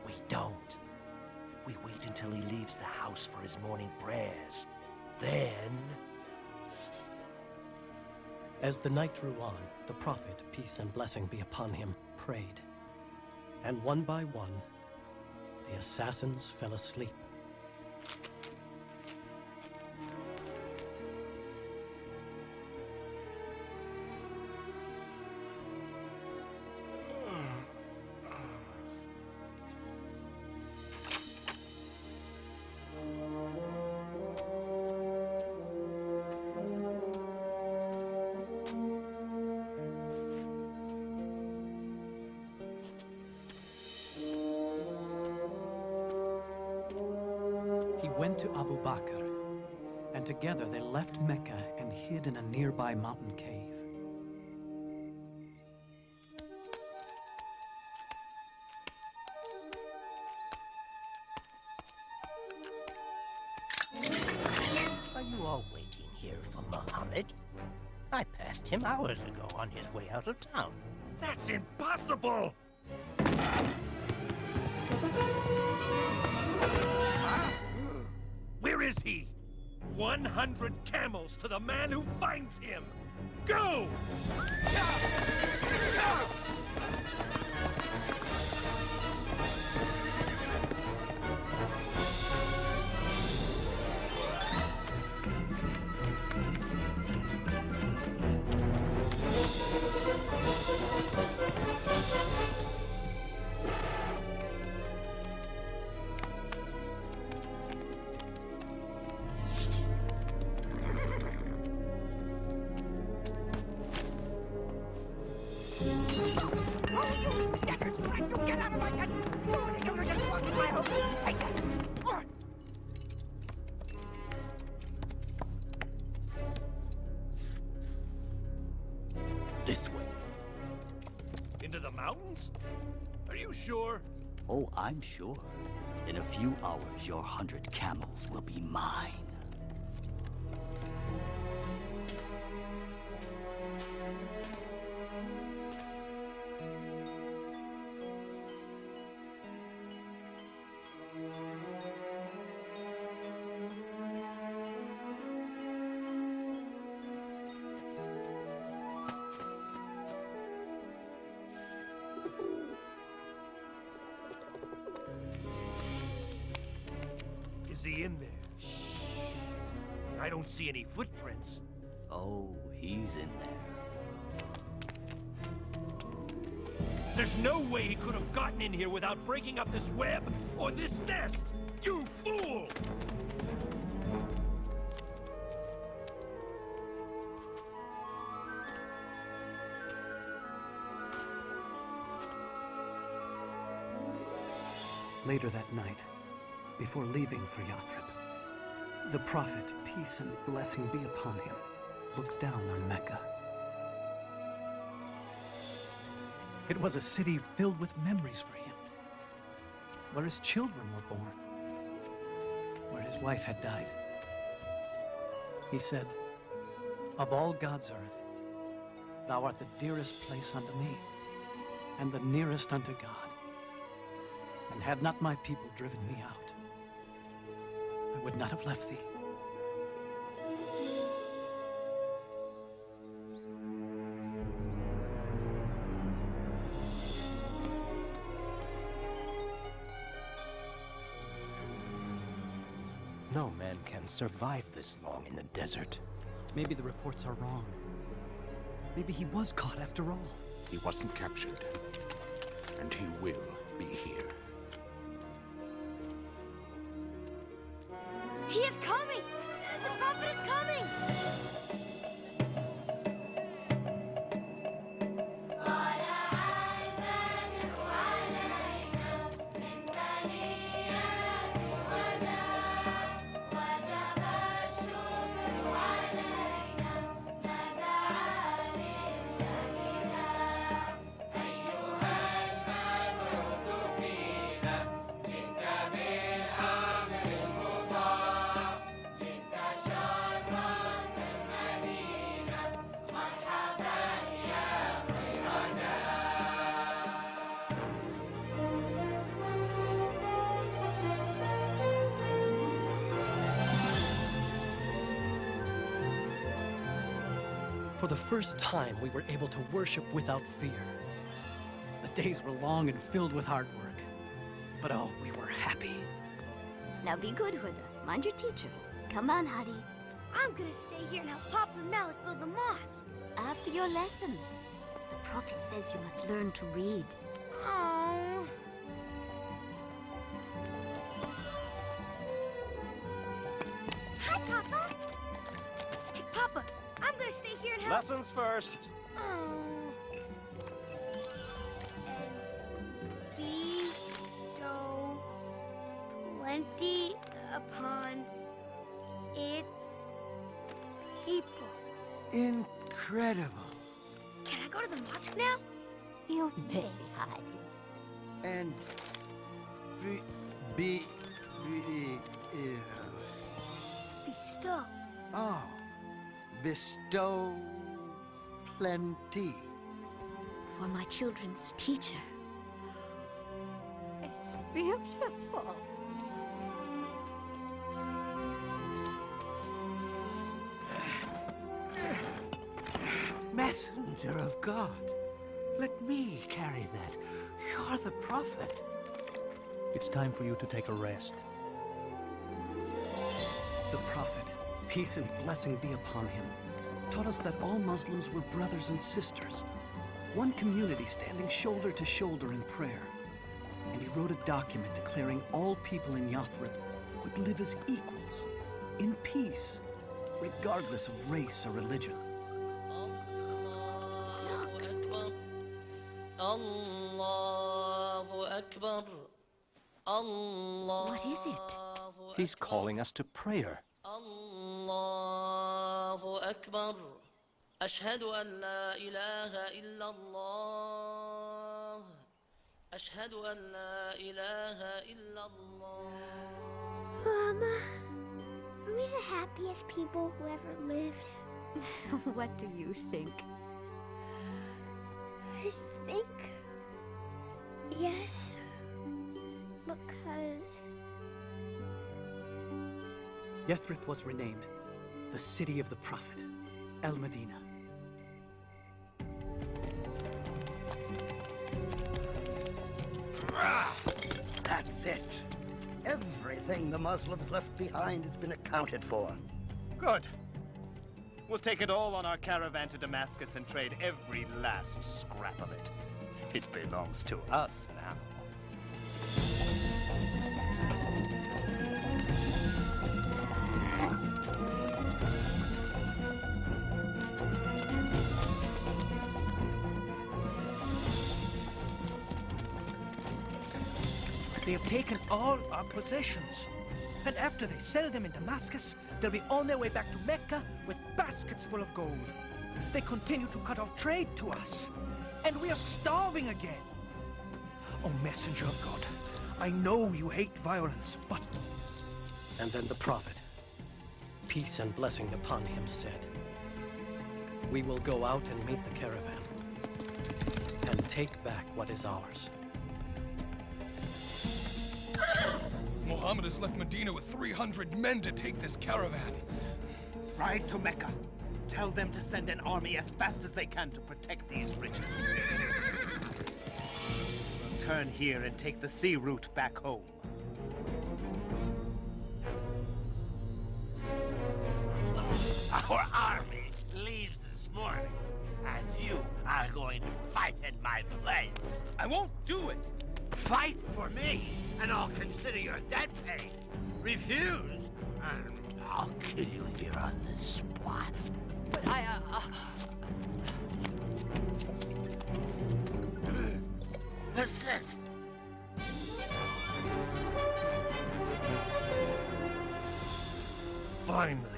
We don't. We wait until he leaves the house for his morning prayers. Then... As the night drew on, the Prophet, peace and blessing be upon him, prayed. And one by one, the assassins fell asleep. Went to Abu Bakr, and together they left Mecca and hid in a nearby mountain cave. Are you all waiting here for Muhammad? I passed him hours ago on his way out of town. That's impossible! Where is he? 100 camels to the man who finds him! Go! This way. Into the mountains? Are you sure? Oh, I'm sure. In a few hours, your 100 camels will be mine. Is he in there? Shh. I don't see any footprints. Oh, he's in there. There's no way he could have gotten in here without breaking up this web or this nest! You fool! Later that night, before leaving for Yathrib, the Prophet, peace and blessing be upon him, looked down on Mecca. It was a city filled with memories for him, where his children were born, where his wife had died. He said, "Of all God's earth, thou art the dearest place unto me, and the nearest unto God. And had not my people driven me out, I would not have left thee." No man can survive this long in the desert. Maybe the reports are wrong. Maybe he was caught after all. He wasn't captured. And he will be here. He is coming! The prophet is coming! For the first time, we were able to worship without fear. The days were long and filled with hard work. But oh, we were happy. Now be good, Huda. Mind your teacher. Come on, Hadi. I'm gonna stay here and help Papa and Malik build the mosque. After your lesson. The prophet says you must learn to read. Oh. Hi, Papa. Hey, Papa. I'm gonna stay here and help. Lessons first. Oh. And bestow plenty upon its people. Incredible. Can I go to the mosque now? You may, Hadi. And Bestow. Oh. Bestow plenty. For my children's teacher. It's beautiful. Messenger of God, let me carry that. You're the prophet. It's time for you to take a rest. The prophet, peace and blessing be upon him, taught us that all Muslims were brothers and sisters, one community standing shoulder to shoulder in prayer. And he wrote a document declaring all people in Yathrib would live as equals, in peace, regardless of race or religion. What is it? He's calling us to prayer. Allahu Akbar. Ashhadu an la ilaha illallah. Ashhadu an la ilaha illallah. Mama, are we the happiest people who ever lived? What do you think? I think yes, because Yathrib was renamed the city of the prophet, Al-Madinah. That's it. Everything the Muslims left behind has been accounted for. Good. We'll take it all on our caravan to Damascus and trade every last scrap of it. It belongs to us now. They have taken all our possessions. And after they sell them in Damascus, they'll be on their way back to Mecca with baskets full of gold. They continue to cut off trade to us. and we are starving again. Oh, messenger of God, I know you hate violence, but... And then the prophet, peace and blessing upon him, said, "We will go out and meet the caravan, and take back what is ours." Muhammad has left Medina with 300 men to take this caravan. Ride to Mecca. Tell them to send an army as fast as they can to protect these riches. We'll turn here and take the sea route back home. Our army leaves this morning, and you are going to fight in my place. I won't do it! Fight for me, and I'll consider your debt paid. Refuse, and I'll kill you here on the spot. But Persist. Finally.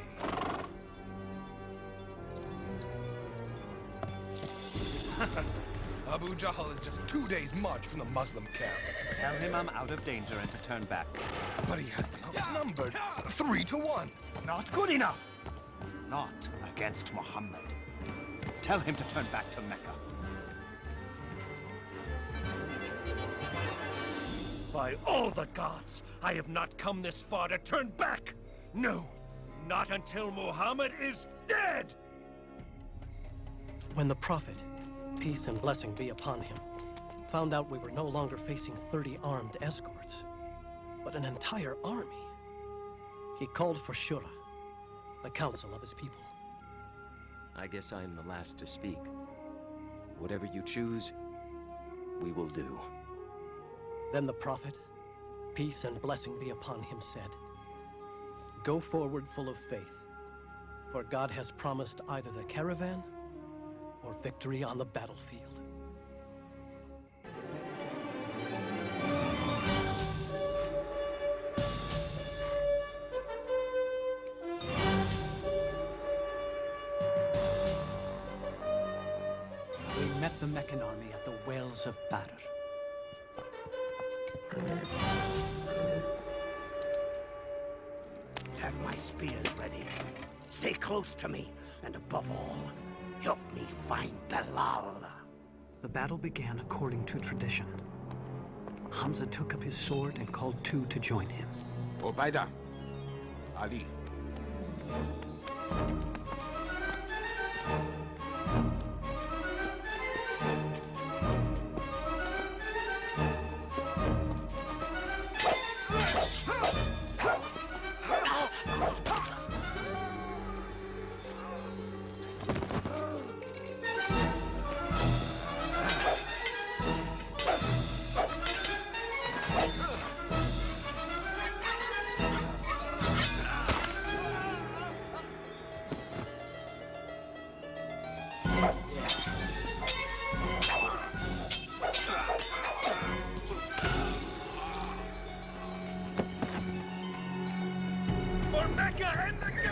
Abu Jahl is just 2 days' march from the Muslim camp. Tell him I'm out of danger and to turn back. But he has them outnumbered 3 to 1. Not good enough. Not against Muhammad. Tell him to turn back to Mecca. By all the gods, I have not come this far to turn back! No, not until Muhammad is dead! When the prophet, peace and blessing be upon him, found out we were no longer facing 30 armed escorts, but an entire army, he called for Shura, the council of his people. I guess I am the last to speak. Whatever you choose, we will do. Then the prophet, peace and blessing be upon him, said, "Go forward full of faith, for God has promised either the caravan or victory on the battlefield." We met the Meccan army at the wells of Badr. Have my spears ready. Stay close to me, and above all, help me find Bilal. The battle began according to tradition. Hamza took up his sword and called 2 to join him. Ubaidah, Ali. For Mecca and the God!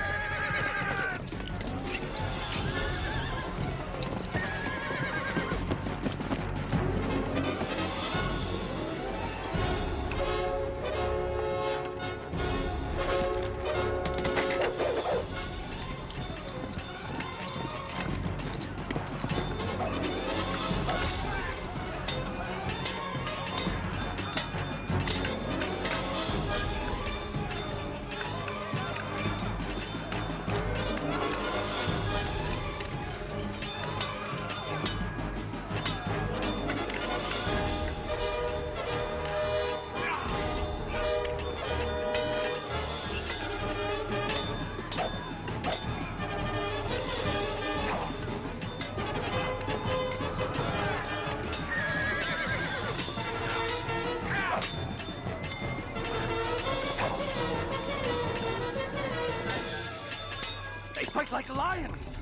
They fight like lions!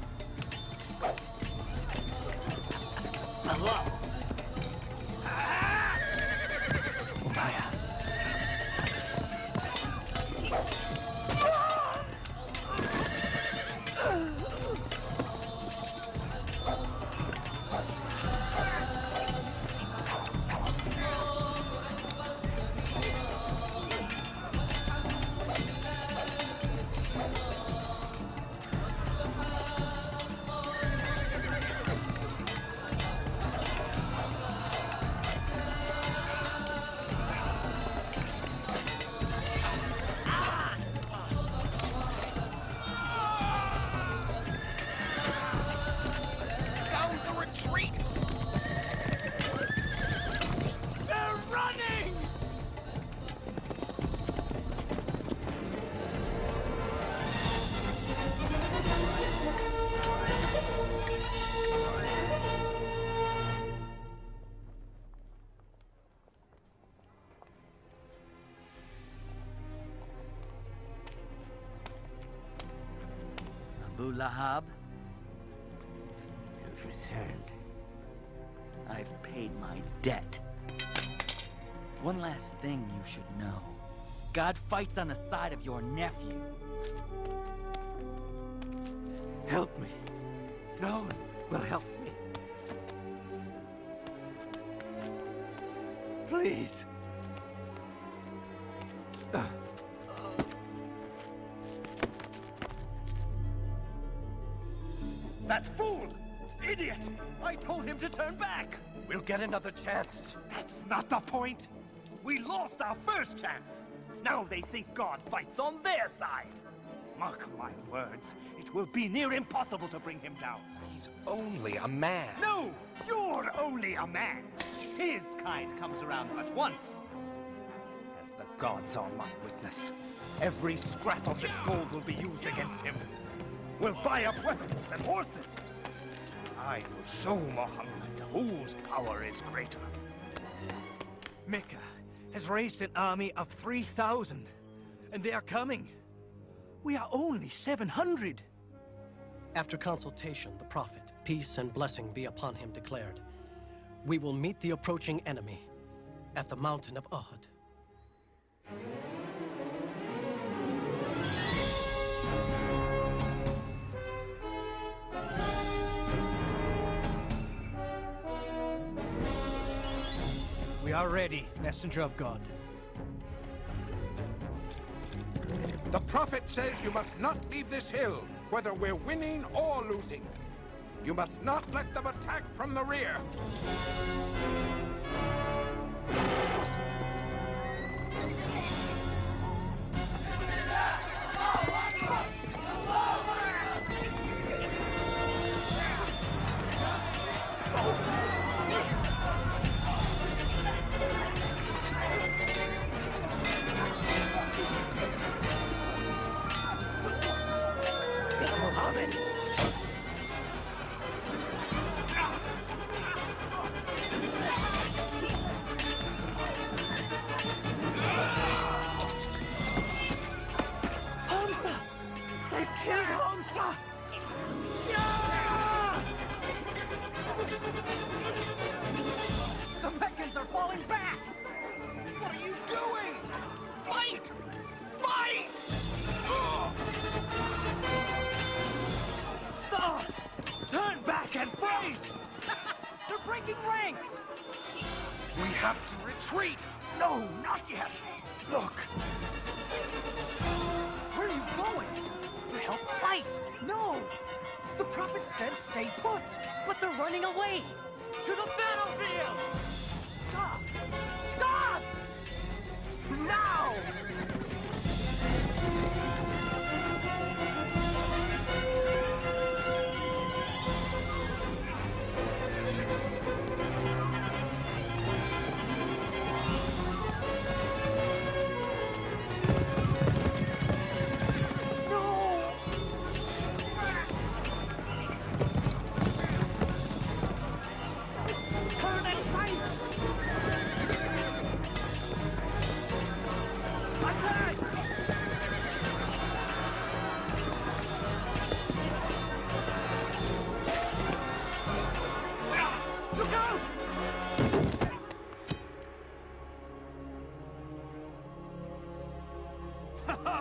Bilal! Umayya. Abu Lahab, you've returned. I've paid my debt. One last thing you should know. God fights on the side of your nephew. Help me. No one will help me. Please. That fool! Idiot! I told him to turn back! We'll get another chance. That's not the point! We lost our first chance! Now they think God fights on their side! Mark my words, it will be near impossible to bring him down. He's only a man. No! You're only a man! His kind comes around but once. As the gods are my witness, every scrap of this gold will be used against him. We'll buy up weapons and horses. I will show Muhammad whose power is greater. Mecca has raised an army of 3,000, and they are coming. We are only 700. After consultation, the Prophet, peace and blessing be upon him, declared, "We will meet the approaching enemy at the mountain of Uhud." We are ready, messenger of God. The Prophet says you must not leave this hill, whether we're winning or losing. You must not let them attack from the rear.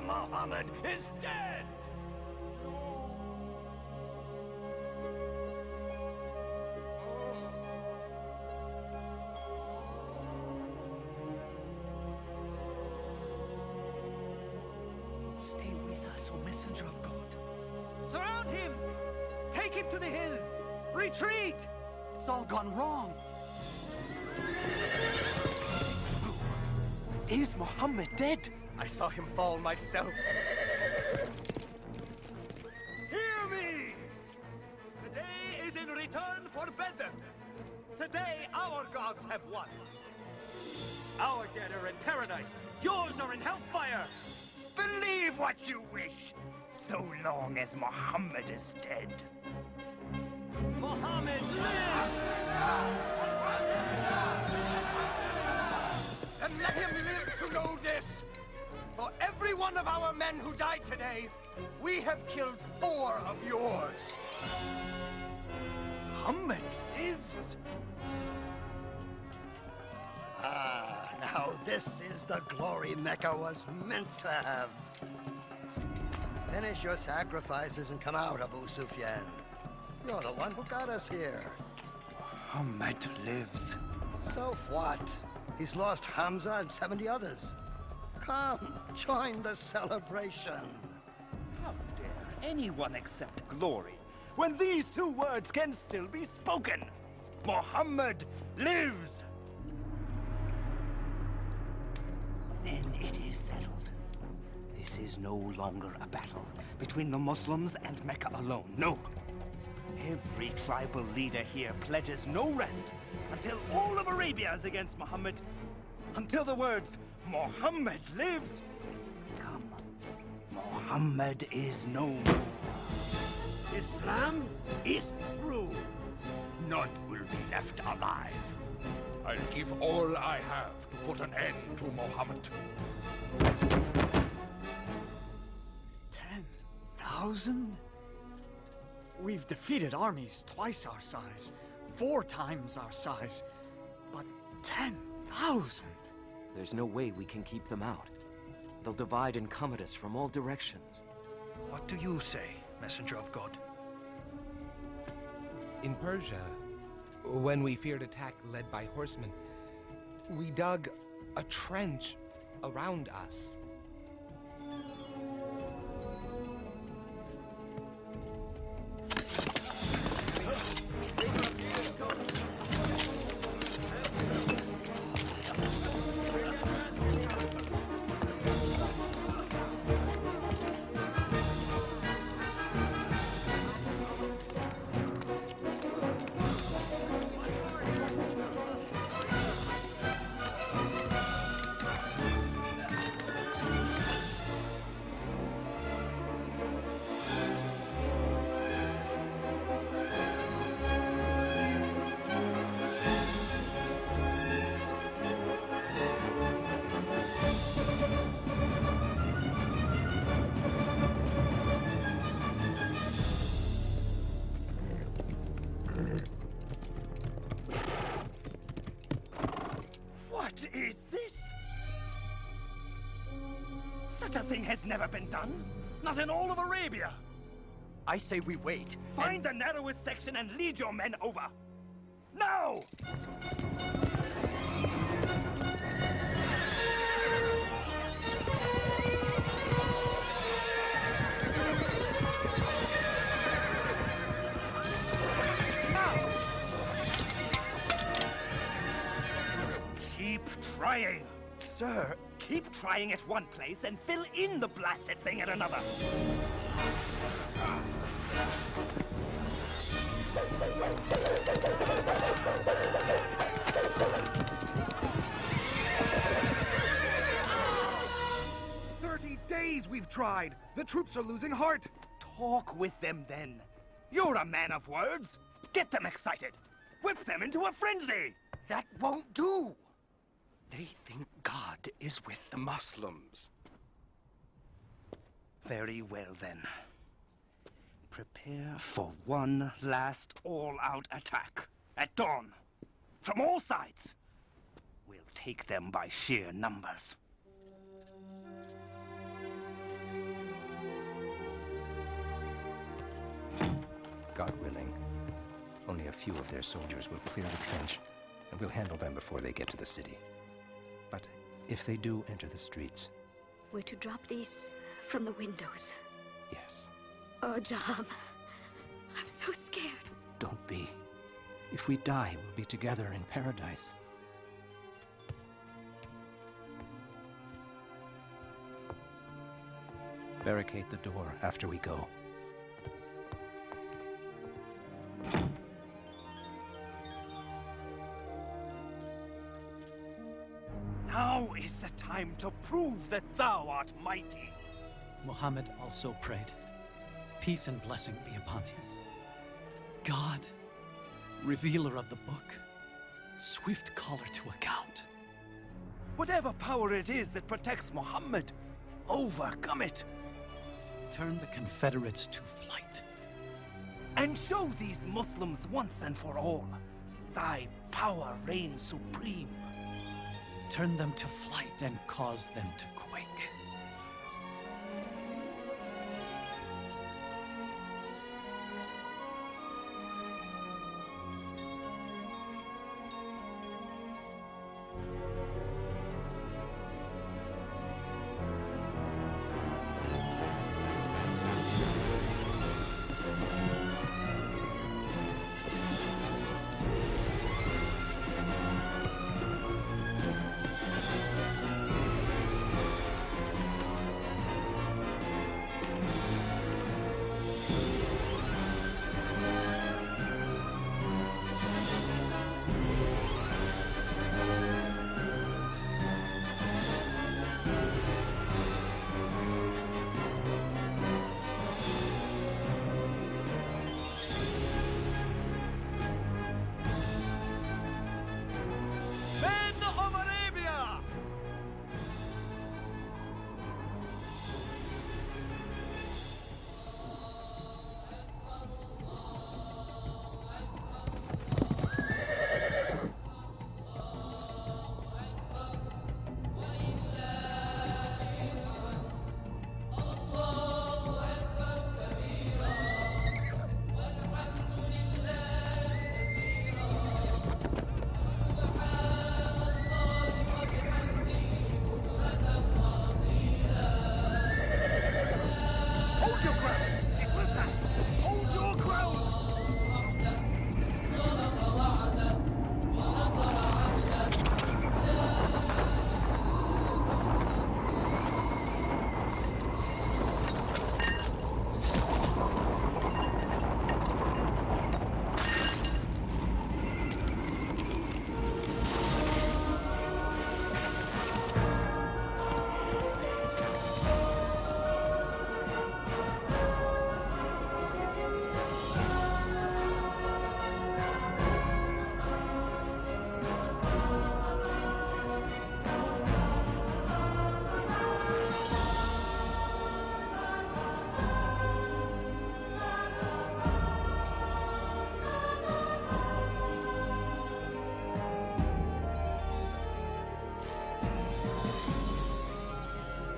Muhammad is dead! Stay with us, O messenger of God. Surround him! Take him to the hill! Retreat! It's all gone wrong. Is Muhammad dead? I saw him fall myself. Hear me! The day is in return for Bedr. Today our gods have won. Our dead are in paradise. Yours are in hellfire. Believe what you wish, so long as Muhammad is dead. Muhammad lives! And let him live to know this. For every one of our men who died today, we have killed 4 of yours. Muhammad lives. Ah, now this is the glory Mecca was meant to have. Finish your sacrifices and come out, Abu Sufyan. You're the one who got us here. Muhammad lives. So what? He's lost Hamza and 70 others. Come, join the celebration. How dare anyone accept glory when these 2 words can still be spoken? Muhammad lives! Then it is settled. This is no longer a battle between the Muslims and Mecca alone. No. Every tribal leader here pledges no rest until all of Arabia is against Muhammad. Until the words, Muhammad lives, come. Muhammad is no more. Islam is through. None will be left alive. I'll give all I have to put an end to Muhammad. 10,000? We've defeated armies twice our size, 4 times our size, but 10,000? There's no way we can keep them out. They'll divide and come at us from all directions. What do you say, Messenger of God? In Persia, when we feared attack led by horsemen, we dug a trench around us. What is this? Such a thing has never been done. Not in all of Arabia. I say we wait. Find the narrowest section and lead your men over. Now! Keep trying. Sir, keep trying at one place and fill in the blasted thing at another. 30 days we've tried. The troops are losing heart. Talk with them then. You're a man of words. Get them excited. Whip them into a frenzy. That won't do. They think God is with the Muslims. Very well then. Prepare for one last all-out attack at dawn. From all sides. We'll take them by sheer numbers. God willing, only a few of their soldiers will clear the trench, and we'll handle them before they get to the city. But if they do enter the streets... We're to drop these from the windows. Yes. Oh, Jaham. I'm so scared. Don't be. If we die, we'll be together in paradise. Barricade the door after we go. Now is the time to prove that thou art mighty. Muhammad also prayed, peace and blessing be upon him. God, revealer of the book, swift caller to account. Whatever power it is that protects Muhammad, overcome it. Turn the Confederates to flight. And show these Muslims once and for all, thy power reigns supreme. Turn them to flight and cause them to quake.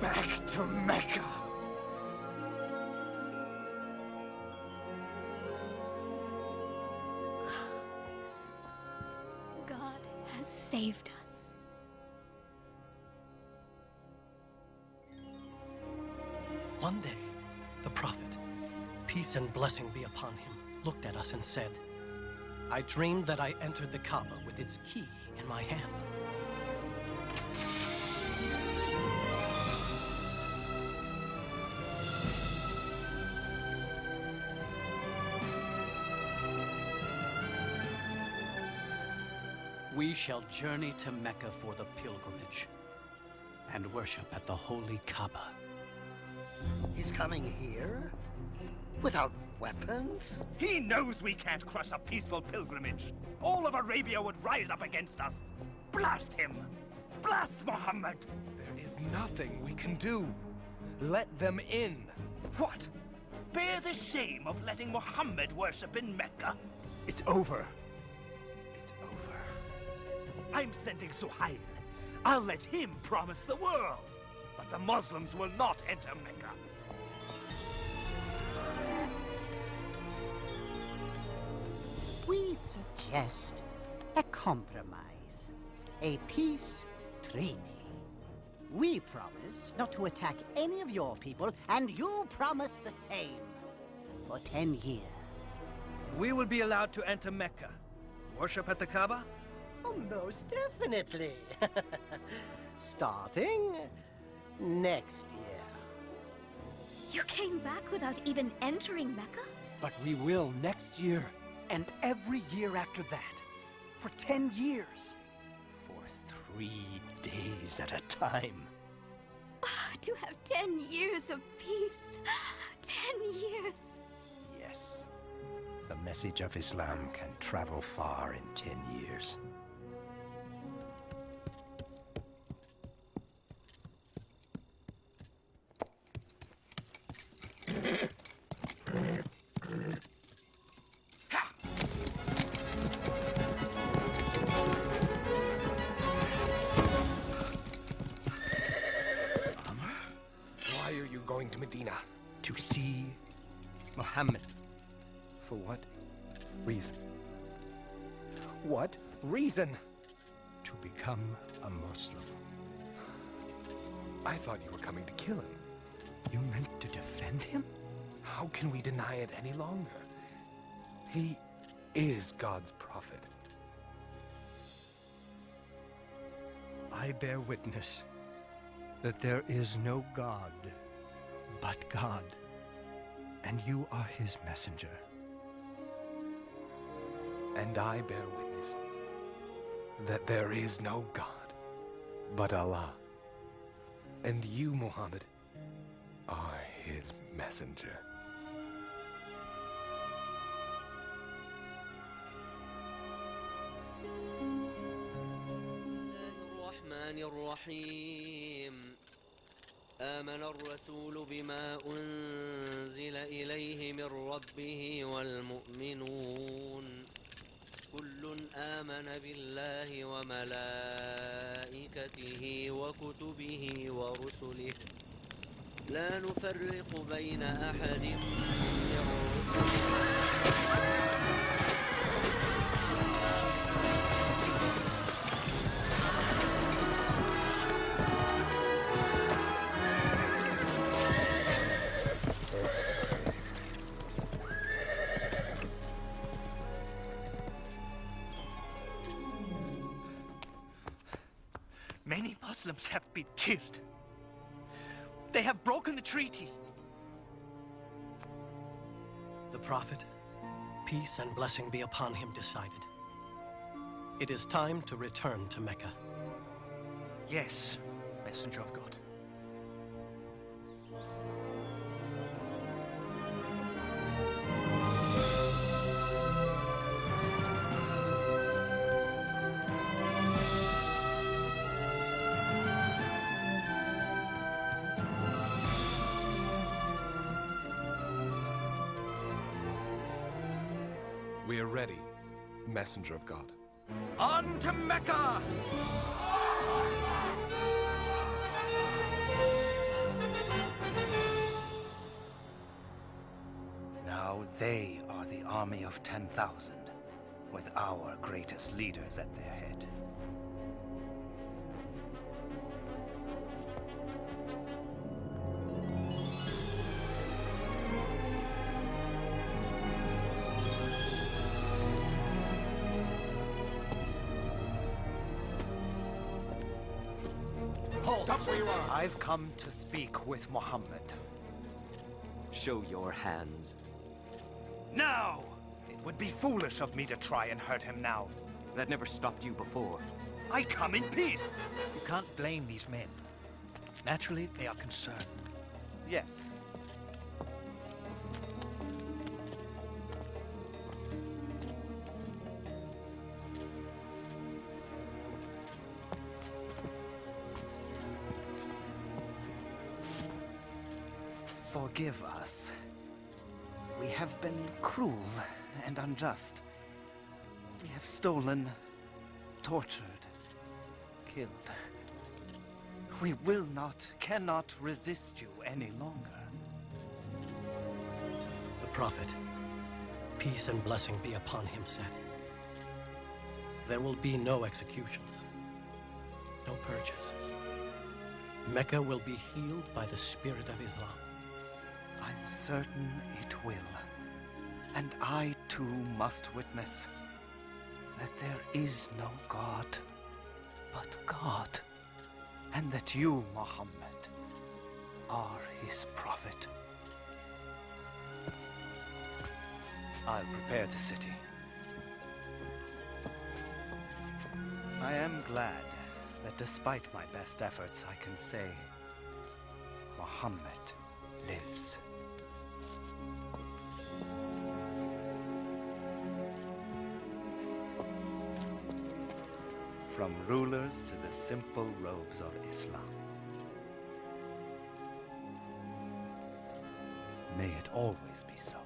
Back to Mecca! God has saved us. One day, the prophet, peace and blessing be upon him, looked at us and said, I dreamed that I entered the Kaaba with its key in my hand. We shall journey to Mecca for the pilgrimage and worship at the holy Kaaba. He's coming here? Without weapons? He knows we can't crush a peaceful pilgrimage. All of Arabia would rise up against us. Blast him! Blast Muhammad! There is nothing we can do. Let them in. What? Bear the shame of letting Muhammad worship in Mecca? It's over. I'm sending Suhail. I'll let him promise the world. But the Muslims will not enter Mecca. We suggest a compromise. A peace treaty. We promise not to attack any of your people, and you promise the same. For 10 years. We will be allowed to enter Mecca. Worship at the Kaaba? Oh, most definitely. Starting next year. You came back without even entering Mecca? But we will next year, and every year after that. For 10 years. For 3 days at a time. To have 10 years of peace. 10 years. Yes. The message of Islam can travel far in 10 years. Why are you going to Medina? To see Muhammad. For what reason? What reason? To become a Muslim. I thought you were coming to kill him. You meant to defend him? How can we deny it any longer? He is God's prophet. I bear witness that there is no God but God, and you are his messenger. And I bear witness that there is no God but Allah, and you, Muhammad, are his messenger. الرحمن الرحيم آمن الرسول بما أنزل إليه من ربه والمؤمنون كل آمن بالله وملائكته وكتبه ورسله لا نفرق بين أحد من رسله Many Muslims have been killed. They have broken the treaty. The Prophet, peace and blessing be upon him, decided. It is time to return to Mecca. Yes, Messenger of God. We are ready, messenger of God. On to Mecca! Now they are the army of 10,000, with our greatest leaders at their head. Stop where you are! I've come to speak with Muhammad. Show your hands. No! It would be foolish of me to try and hurt him now. That never stopped you before. I come in peace! You can't blame these men. Naturally, they are concerned. Yes. Forgive us. We have been cruel and unjust. We have stolen, tortured, killed. We will not, cannot resist you any longer. The Prophet, peace and blessing be upon him, said, there will be no executions, no purges. Mecca will be healed by the spirit of Islam. I'm certain it will. And I too must witness that there is no God but God, and that you, Muhammad, are his prophet. I'll prepare the city. I am glad that despite my best efforts, I can say Muhammad lives. From rulers to the simple robes of Islam. May it always be so.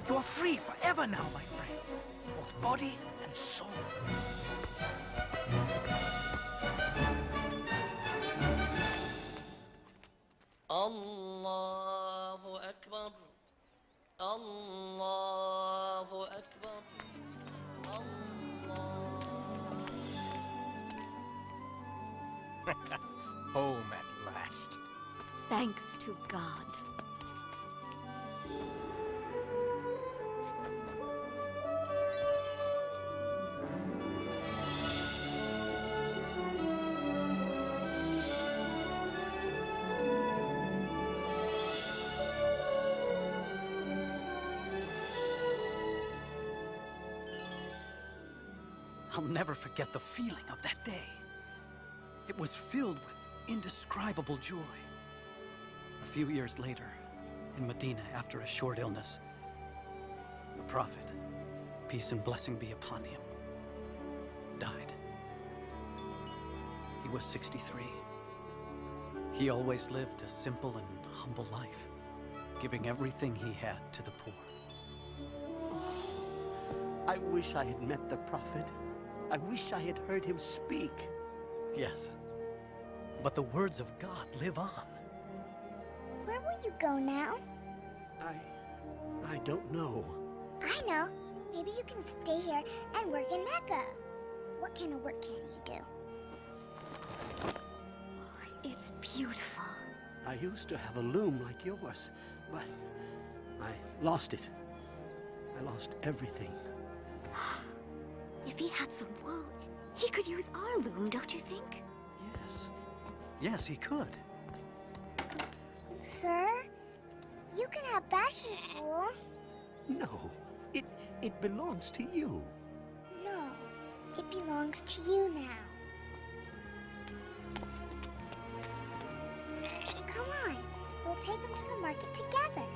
You are free forever now, my friend. Both body and soul. Allahu Akbar. Allahu Akbar. Home at last. Thanks to God. I'll never forget the feeling of that day. It was filled with indescribable joy. A few years later, in Medina, after a short illness, the Prophet, peace and blessing be upon him, died. He was 63. He always lived a simple and humble life, giving everything he had to the poor. I wish I had met the Prophet. I wish I had heard him speak. Yes, but the words of God live on. Where will you go now? I don't know. I know. Maybe you can stay here and work in Mecca. What kind of work can you do? It's beautiful. I used to have a loom like yours, but I lost it. I lost everything. If he had some wool, he could use our loom, don't you think? Yes. Yes, he could. Sir, you can have Bashar's wool. No, it belongs to you. No, it belongs to you now. Come on, we'll take him to the market together.